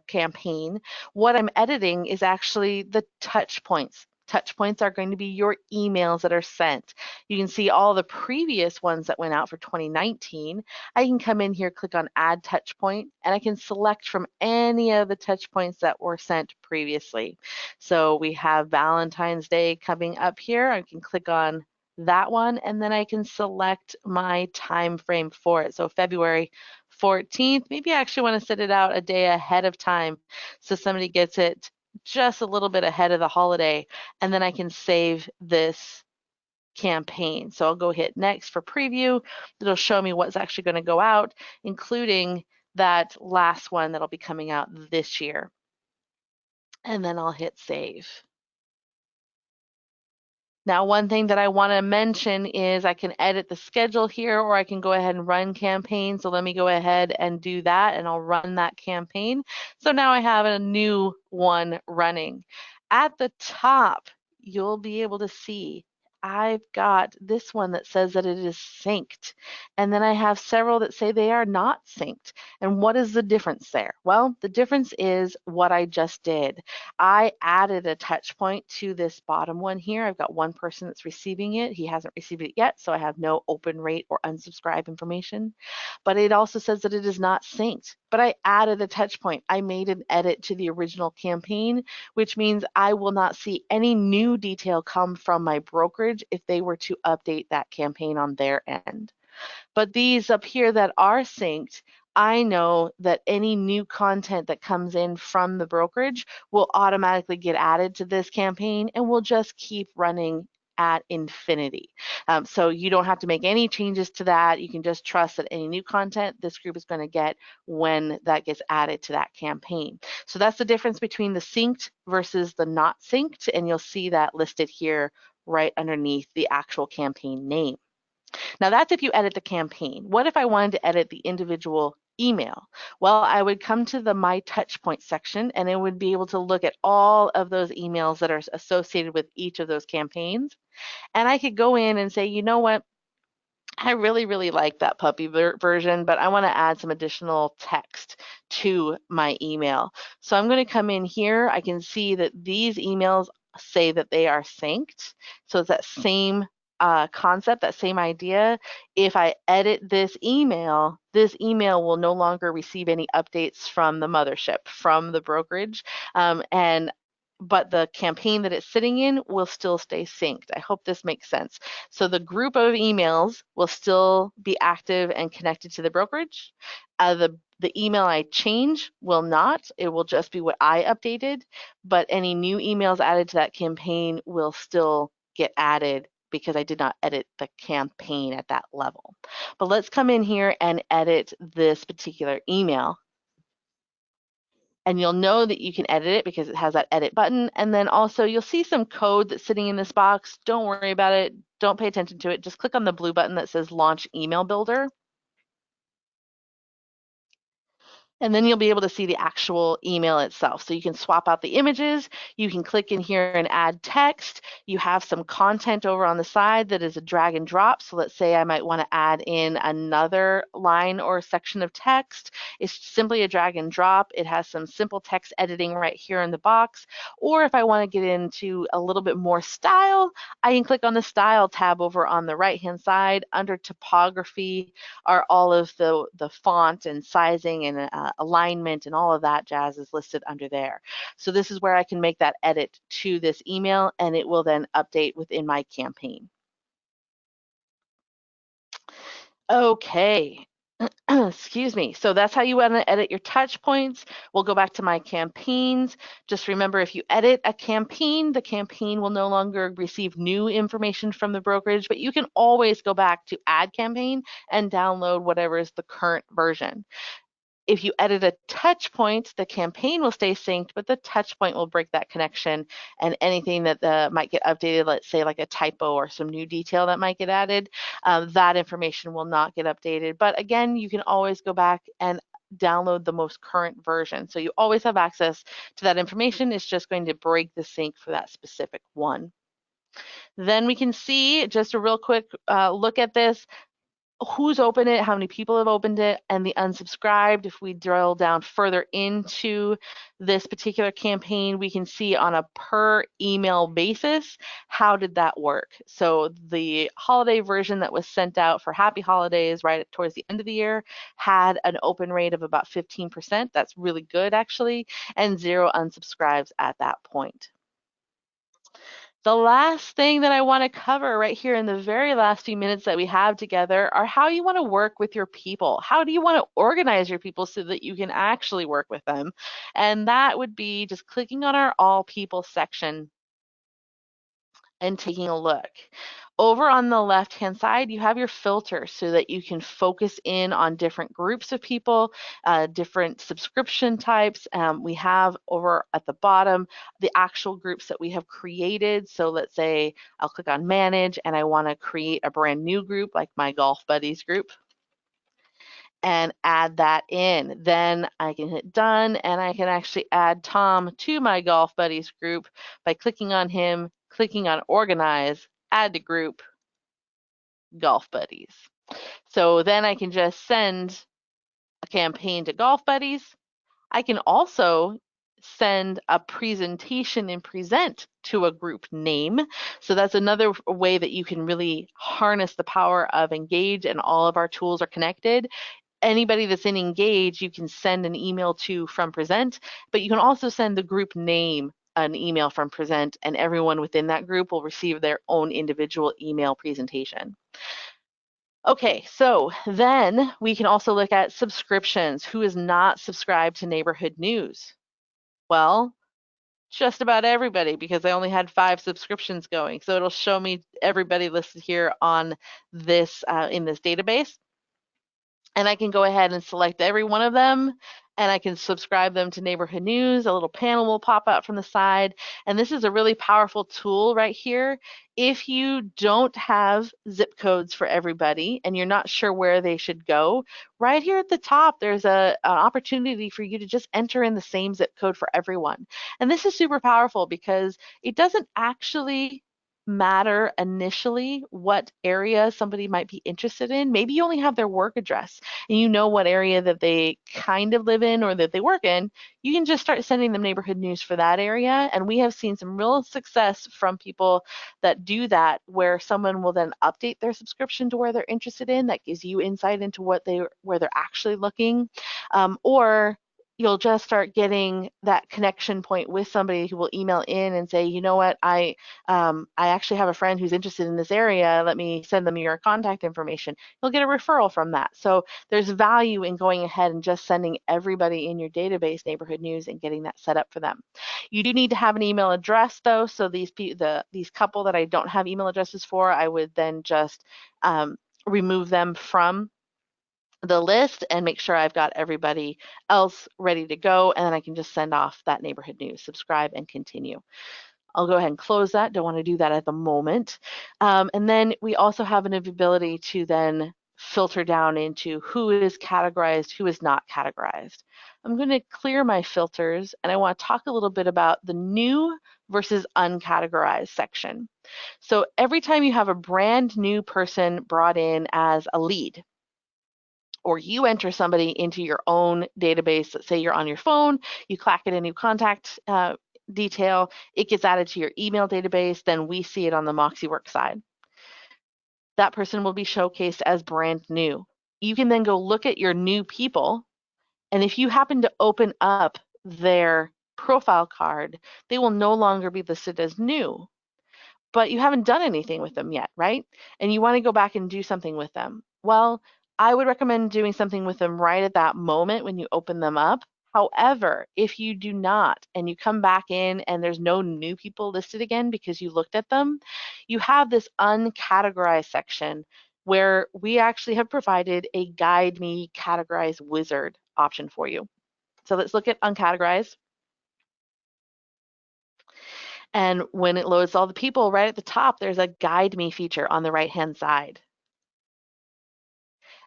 campaign, what I'm editing is actually the touch points. Touch points are going to be your emails that are sent. You can see all the previous ones that went out for 2019. I can come in here, click on Add Touch Point, and I can select from any of the touch points that were sent previously. So we have Valentine's Day coming up here. I can click on that one, and then I can select my time frame for it. So February 14th, maybe I actually want to set it out a day ahead of time so somebody gets it just a little bit ahead of the holiday, and then I can save this campaign. So I'll go hit next for preview. It'll show me what's actually going to go out, including that last one that'll be coming out this year. And then I'll hit save. Now, one thing that I want to mention is I can edit the schedule here, or I can go ahead and run campaign. So let me go ahead and do that, and I'll run that campaign. So now I have a new one running. At the top, you'll be able to see I've got this one that says that it is synced, and then I have several that say they are not synced. And what is the difference there? Well, the difference is what I just did. I added a touch point to this bottom one here. I've got one person that's receiving it. He hasn't received it yet, so I have no open rate or unsubscribe information. But it also says that it is not synced. But I added a touch point. I made an edit to the original campaign, which means I will not see any new detail come from my brokerage if they were to update that campaign on their end. But these up here that are synced, I know that any new content that comes in from the brokerage will automatically get added to this campaign and will just keep running at infinity. So you don't have to make any changes to that. You can just trust that any new content this group is going to get when that gets added to that campaign. So that's the difference between the synced versus the not synced, and you'll see that listed here right underneath the actual campaign name. Now that's if you edit the campaign. What if I wanted to edit the individual email? Well, I would come to the My Touchpoint section, and it would be able to look at all of those emails that are associated with each of those campaigns. And I could go in and say, you know what? I really like that puppy version, but I want to add some additional text to my email. So I'm going to come in here. I can see that these emails say that they are synced. So it's that same concept, that same idea. If I edit this email will no longer receive any updates from the mothership, from the brokerage. But the campaign that it's sitting in will still stay synced. I hope this makes sense. So the group of emails will still be active and connected to the brokerage. The email I change will not. It will just be what I updated, but any new emails added to that campaign will still get added because I did not edit the campaign at that level. But let's come in here and edit this particular email. And you'll know that you can edit it because it has that edit button. And then also you'll see some code that's sitting in this box. Don't worry about it. Don't pay attention to it. Just click on the blue button that says Launch Email Builder. And then you'll be able to see the actual email itself. So you can swap out the images, you can click in here and add text. You have some content over on the side that is a drag and drop. So let's say I might want to add in another line or section of text. It's simply a drag and drop. It has some simple text editing right here in the box. Or if I want to get into a little bit more style, I can click on the Style tab over on the right-hand side. Under Typography are all of the font and sizing and alignment and all of that jazz is listed under there. So this is where I can make that edit to this email, and it will then update within my campaign. Okay. Excuse me. So that's how you want to edit your touch points. We'll go back to my campaigns. Just remember, if you edit a campaign, the campaign will no longer receive new information from the brokerage, but you can always go back to Add Campaign and download whatever is the current version. If you edit a touch point, the campaign will stay synced, but the touch point will break that connection, and anything that might get updated, let's say like a typo or some new detail that might get added, that information will not get updated. But again, you can always go back and download the most current version. So you always have access to that information. It's just going to break the sync for that specific one. Then we can see just a real quick look at this. Who's opened it, how many people have opened it, and the unsubscribed. If we drill down further into this particular campaign, we can see on a per email basis, how did that work? So the holiday version that was sent out for Happy Holidays right towards the end of the year had an open rate of about 15%. That's really good actually, and 0 unsubscribes at that point. The last thing that I want to cover right here in the very last few minutes that we have together are how you want to work with your people. How do you want to organize your people so that you can actually work with them? And that would be just clicking on our All People section and taking a look. Over on the left-hand side, you have your filter so that you can focus in on different groups of people, different subscription types. We have over at the bottom the actual groups that we have created. So let's say I'll click on Manage and I want to create a brand new group like my Golf Buddies group and add that in. Then I can hit done and I can actually add Tom to my Golf Buddies group by clicking on him, clicking on Organize, Add to Group, Golf Buddies. So then I can just send a campaign to Golf Buddies. I can also send a presentation and present to a group name. So that's another way that you can really harness the power of Engage, and all of our tools are connected. Anybody that's in Engage, you can send an email to from Present, but you can also send the group name an email from Present, and everyone within that group will receive their own individual email presentation. Okay, so then we can also look at subscriptions. Who is not subscribed to Neighborhood News? Well, just about everybody, because I only had 5 subscriptions going. So it'll show me everybody listed here on this in this database. And I can go ahead and select every one of them, and I can subscribe them to Neighborhood News. A little panel will pop out from the side, and this is a really powerful tool right here. If you don't have zip codes for everybody and you're not sure where they should go, right here at the top, there's an opportunity for you to just enter in the same zip code for everyone. And this is super powerful because it doesn't actually matter initially what area somebody might be interested in. Maybe you only have their work address and you know what area that they kind of live in or that they work in. You can just start sending them neighborhood news for that area. And we have seen some real success from people that do that, where someone will then update their subscription to where they're interested in. That gives you insight into where they're actually looking. Or you'll just start getting that connection point with somebody who will email in and say, you know what, I actually have a friend who's interested in this area. Let me send them your contact information. You'll get a referral from that. So there's value in going ahead and just sending everybody in your database neighborhood news and getting that set up for them. You do need to have an email address though. So these couple that I don't have email addresses for, I would then just remove them from the list and make sure I've got everybody else ready to go, and then I can just send off that neighborhood news, subscribe and continue. I'll go ahead and close that. Don't want to do that at the moment. And then we also have an ability to then filter down into who is categorized, who is not categorized. I'm going to clear my filters, and I want to talk a little bit about the new versus uncategorized section. So every time you have a brand new person brought in as a lead, or you enter somebody into your own database, let's say you're on your phone, you clack in a new contact detail, it gets added to your email database, then we see it on the MoxieWorks side. That person will be showcased as brand new. You can then go look at your new people, and if you happen to open up their profile card, they will no longer be listed as new, but you haven't done anything with them yet, right? And you want to go back and do something with them. Well, I would recommend doing something with them right at that moment when you open them up. However, if you do not and you come back in and there's no new people listed again because you looked at them, you have this uncategorized section where we actually have provided a guide me categorize wizard option for you. So let's look at uncategorized. And when it loads all the people, right at the top, there's a guide me feature on the right-hand side.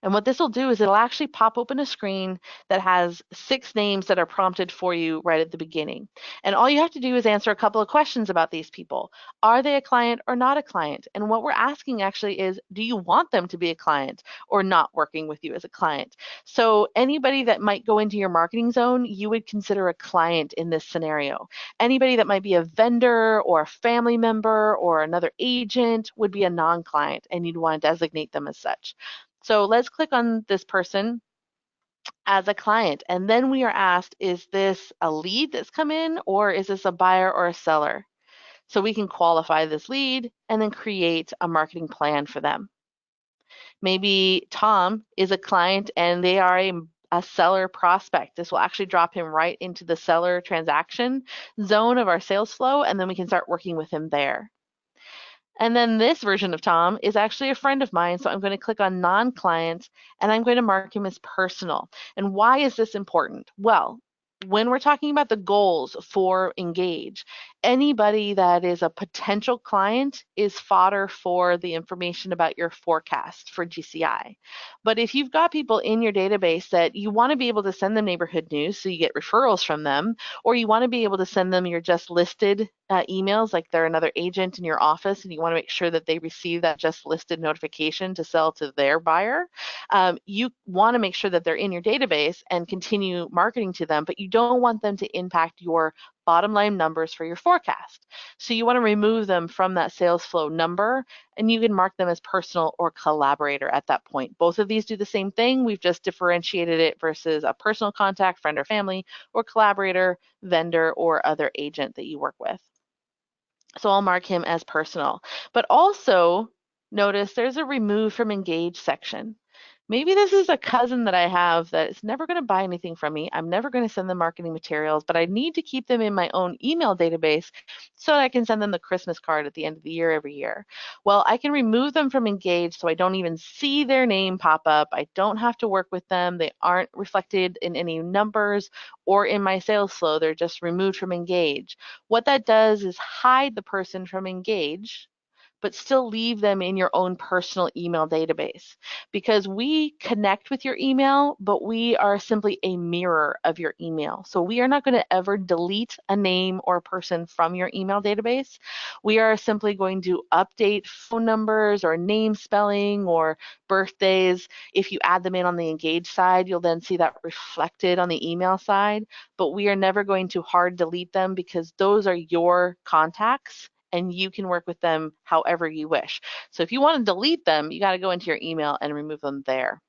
And what this will do is it'll actually pop open a screen that has 6 names that are prompted for you right at the beginning. And all you have to do is answer a couple of questions about these people. Are they a client or not a client? And what we're asking actually is, do you want them to be a client or not working with you as a client? So anybody that might go into your marketing zone, you would consider a client in this scenario. Anybody that might be a vendor or a family member or another agent would be a non-client, and you'd want to designate them as such. So let's click on this person as a client, and then we are asked, is this a lead that's come in, or is this a buyer or a seller? so we can qualify this lead and then create a marketing plan for them. Maybe Tom is a client and they are a seller prospect. This will actually drop him right into the seller transaction zone of our sales flow, and then we can start working with him there. And then this version of Tom is actually a friend of mine, so I'm going to click on non-client and I'm going to mark him as personal. And why is this important? Well, when we're talking about the goals for Engage, anybody that is a potential client is fodder for the information about your forecast for GCI. But if you've got people in your database that you want to be able to send them neighborhood news so you get referrals from them, or you want to be able to send them your just listed emails, like they're another agent in your office and you want to make sure that they receive that just listed notification to sell to their buyer, you want to make sure that they're in your database and continue marketing to them, but you don't want them to impact your bottom line numbers for your forecast. So you want to remove them from that sales flow number, and you can mark them as personal or collaborator at that point. Both of these do the same thing. We've just differentiated it versus a personal contact, friend or family, or collaborator, vendor, or other agent that you work with. So I'll mark him as personal. But also notice there's a remove from engage section. Maybe this is a cousin that I have that is never going to buy anything from me. I'm never going to send them marketing materials, but I need to keep them in my own email database so that I can send them the Christmas card at the end of the year every year. Well, I can remove them from Engage so I don't even see their name pop up. I don't have to work with them. They aren't reflected in any numbers or in my sales flow. They're just removed from Engage. What that does is hide the person from Engage, but still leave them in your own personal email database, because we connect with your email, but we are simply a mirror of your email. So we are not going to ever delete a name or a person from your email database. We are simply going to update phone numbers or name spelling or birthdays. If you add them in on the Engage side, you'll then see that reflected on the email side, but we are never going to hard delete them because those are your contacts and you can work with them however you wish. So if you want to delete them, you got to go into your email and remove them there.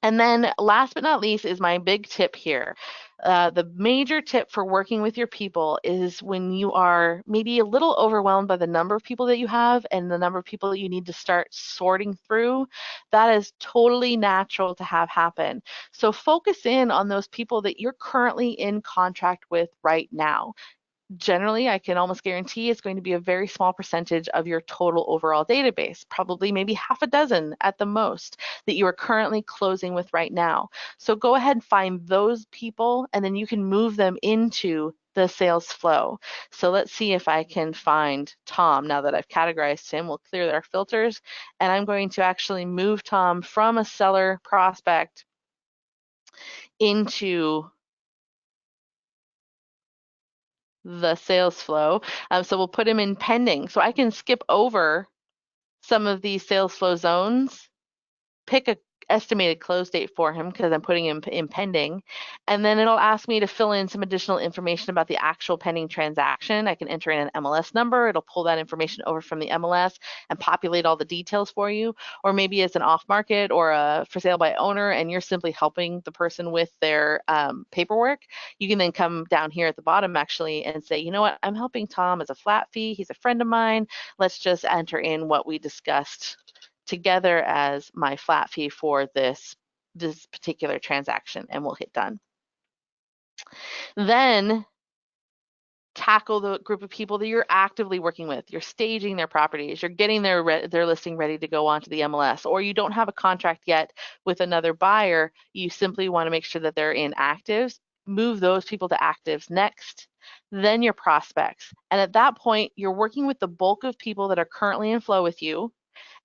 And then last but not least is my big tip here. The major tip for working with your people is when you are maybe a little overwhelmed by the number of people that you have and the number of people that you need to start sorting through, that is totally natural to have happen. So focus in on those people that you're currently in contract with right now. Generally, I can almost guarantee it's going to be a very small percentage of your total overall database, probably maybe half a dozen at the most that you are currently closing with right now. So go ahead and find those people and then you can move them into the sales flow. So let's see if I can find Tom now that I've categorized him. We'll clear our filters and I'm going to actually move Tom from a seller prospect into the sales flow. So we'll put him in pending. So I can skip over some of these sales flow zones, pick a estimated close date for him because I'm putting him in pending, and then it'll ask me to fill in some additional information about the actual pending transaction. I can enter in an MLS number. It'll pull that information over from the MLS and populate all the details for you. Or maybe it's an off market or a for sale by owner and you're simply helping the person with their paperwork. You can then come down here at the bottom actually and say, you know what, I'm helping Tom as a flat fee. He's a friend of mine. Let's just enter in what we discussed together as my flat fee for this particular transaction, and we'll hit done. Then tackle the group of people that you're actively working with. You're staging their properties, you're getting their listing ready to go onto the MLS, or you don't have a contract yet with another buyer. You simply want to make sure that they're in actives. Move those people to actives next, then your prospects. And at that point, you're working with the bulk of people that are currently in flow with you.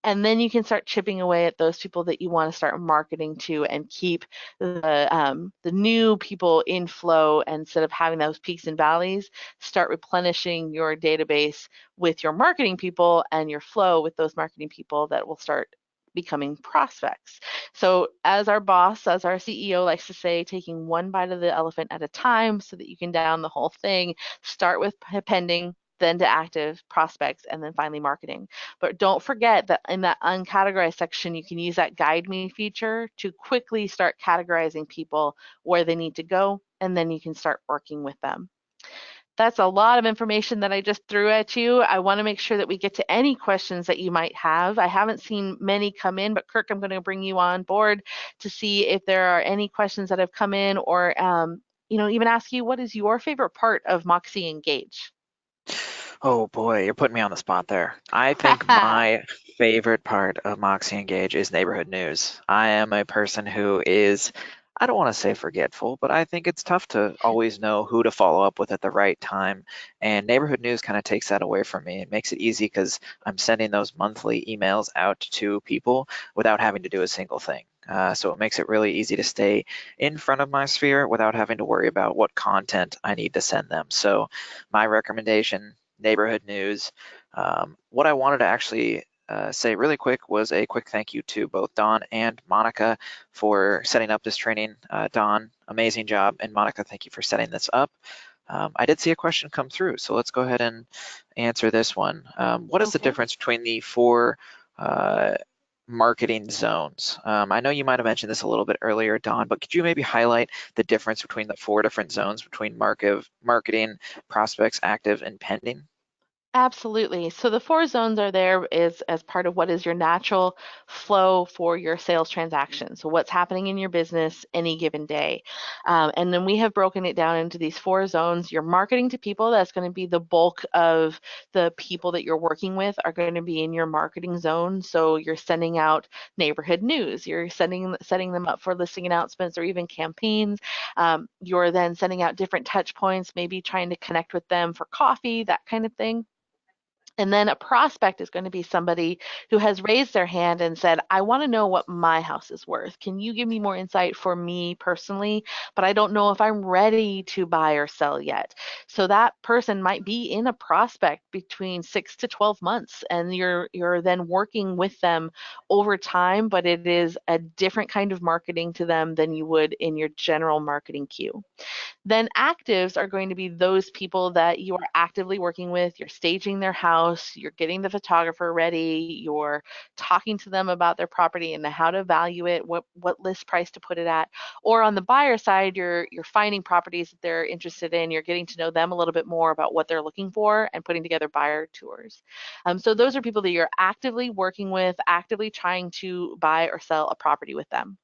And then you can start chipping away at those people that you want to start marketing to and keep the new people in flow. Instead of having those peaks and valleys, start replenishing your database with your marketing people and your flow with those marketing people that will start becoming prospects. So as our boss, as our CEO likes to say, taking one bite of the elephant at a time so that you can down the whole thing. Start with pending, then to active, prospects, and then finally marketing. But don't forget that in that uncategorized section, you can use that guide me feature to quickly start categorizing people where they need to go, and then you can start working with them. That's a lot of information that I just threw at you. I want to make sure that we get to any questions that you might have. I haven't seen many come in, but Kirk, I'm going to bring you on board to see if there are any questions that have come in, or even ask you, what is your favorite part of Moxie Engage? Oh boy, you're putting me on the spot there. I think my favorite part of MoxiEngage is neighborhood news. I am a person who is, I don't want to say forgetful, but I think it's tough to always know who to follow up with at the right time. And neighborhood news kind of takes that away from me. It makes it easy because I'm sending those monthly emails out to people without having to do a single thing. So it makes it really easy to stay in front of my sphere without having to worry about what content I need to send them. So my recommendation, neighborhood news. What I wanted to actually say really quick was a quick thank you to both Dawn and Monica for setting up this training. Dawn, amazing job, and Monica, thank you for setting this up. I did see a question come through, so let's go ahead and answer this one. What is the Okay. difference between the four marketing zones? I know you might have mentioned this a little bit earlier, Dawn, but could you maybe highlight the difference between the four different zones between marketing, prospects, active, and pending? Absolutely. So the four zones are there is as part of what is your natural flow for your sales transaction. So what's happening in your business any given day. And then we have broken it down into these four zones. Your marketing to people, that's going to be the bulk of the people that you're working with are going to be in your marketing zone. So you're sending out neighborhood news, you're setting them up for listing announcements or even campaigns. You're then sending out different touch points, maybe trying to connect with them for coffee, that kind of thing. And then a prospect is going to be somebody who has raised their hand and said, I want to know what my house is worth. Can you give me more insight for me personally? But I don't know if I'm ready to buy or sell yet. So that person might be in a prospect between 6 to 12 months, and you're then working with them over time, but it is a different kind of marketing to them than you would in your general marketing queue. Then actives are going to be those people that you are actively working with. You're staging their house, you're getting the photographer ready, you're talking to them about their property and how to value it, what list price to put it at. Or on the buyer side, you're finding properties that they're interested in. You're getting to know them a little bit more about what they're looking for and putting together buyer tours. So those are people that you're actively working with, actively trying to buy or sell a property with them.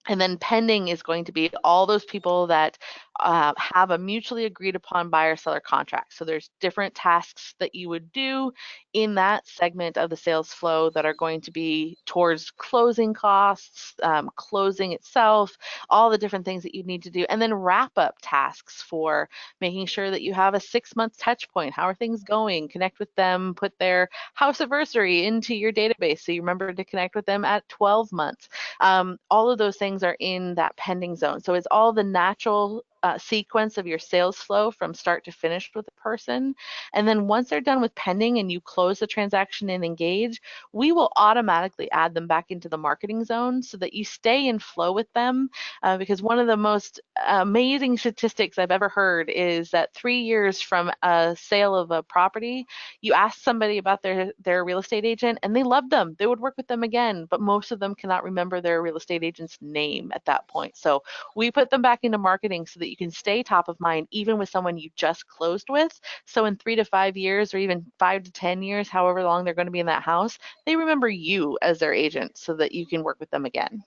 And then pending is going to be all those people that have a mutually agreed upon buyer-seller contract. So there's different tasks that you would do in that segment of the sales flow that are going to be towards closing costs, closing itself, all the different things that you need to do, and then wrap-up tasks for making sure that you have a 6-month touch point. How are things going? Connect with them, put their house anniversary into your database so you remember to connect with them at 12 months. All of those things are in that pending zone. So it's all the natural sequence of your sales flow from start to finish with a person. And then once they're done with pending and you close the transaction and engage, we will automatically add them back into the marketing zone so that you stay in flow with them. Because one of the most amazing statistics I've ever heard is that 3 years from a sale of a property, you ask somebody about their real estate agent and they loved them. They would work with them again, but most of them cannot remember their real estate agent's name at that point. So we put them back into marketing so that you can stay top of mind even with someone you just closed with. So in 3 to 5 years or even 5 to 10 years, however long they're going to be in that house, they remember you as their agent so that you can work with them again.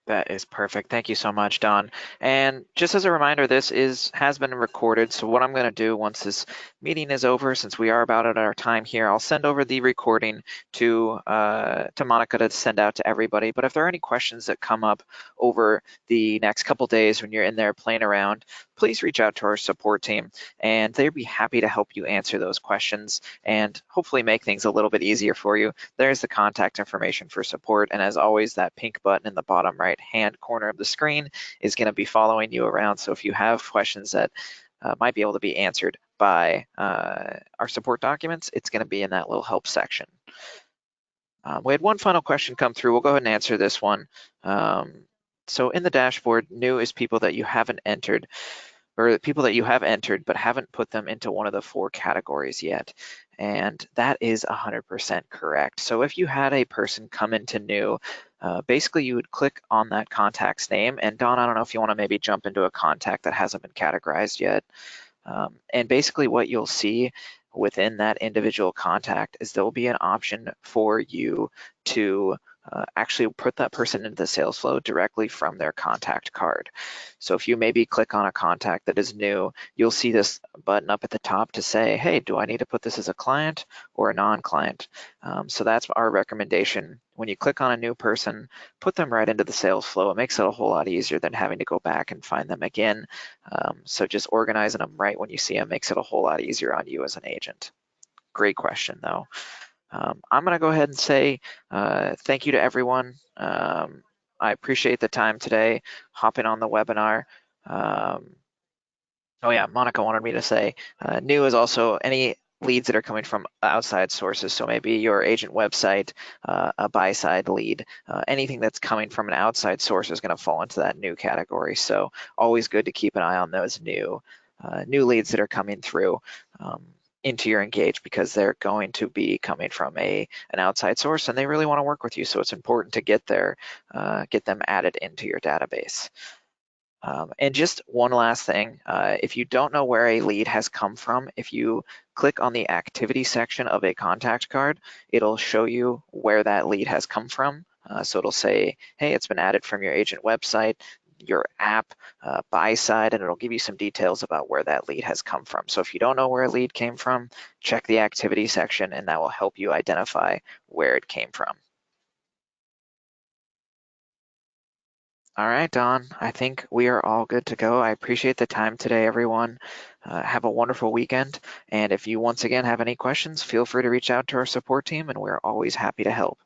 That is perfect. Thank you so much, Don. And just as a reminder, has been recorded. So what I'm going to do once this meeting is over, since we are about at our time here, I'll send over the recording to Monica to send out to everybody. But if there are any questions that come up over the next couple days when you're in there playing around, please reach out to our support team, and they'd be happy to help you answer those questions and hopefully make things a little bit easier for you. There's the contact information for support, and as always, that pink button in the bottom right hand corner of the screen is going to be following you around. So if you have questions that might be able to be answered by our support documents, it's going to be in that little help section. We had one final question come through. We'll go ahead and answer this one. So in the dashboard, new is people that you haven't entered, or people that you have entered but haven't put them into one of the four categories yet. And that is 100% correct. So if you had a person come into new, basically you would click on that contact's name. And Don, I don't know if you want to maybe jump into a contact that hasn't been categorized yet. And basically what you'll see within that individual contact is there'll be an option for you to actually put that person into the sales flow directly from their contact card. So if you maybe click on a contact that is new, you'll see this button up at the top to say, hey, do I need to put this as a client or a non-client? So that's our recommendation. When you click on a new person, put them right into the sales flow. It makes it a whole lot easier than having to go back and find them again. So just organizing them right when you see them makes it a whole lot easier on you as an agent. Great question, though. I'm going to go ahead and say thank you to everyone. I appreciate the time today, hopping on the webinar. Oh yeah, Monica wanted me to say, new is also any leads that are coming from outside sources. So maybe your agent website, a buy side lead, anything that's coming from an outside source is going to fall into that new category. So always good to keep an eye on those new leads that are coming through into your Engage, because they're going to be coming from an outside source and they really want to work with you. So it's important to get them added into your database. And just one last thing, if you don't know where a lead has come from, if you click on the activity section of a contact card, it'll show you where that lead has come from. So it'll say, hey, it's been added from your agent website, your app, buy side, and it'll give you some details about where that lead has come from. So if you don't know where a lead came from, check the activity section and that will help you identify where it came from. All right, Don, I think we are all good to go. I appreciate the time today, everyone. Have a wonderful weekend. And if you once again have any questions, feel free to reach out to our support team and we're always happy to help.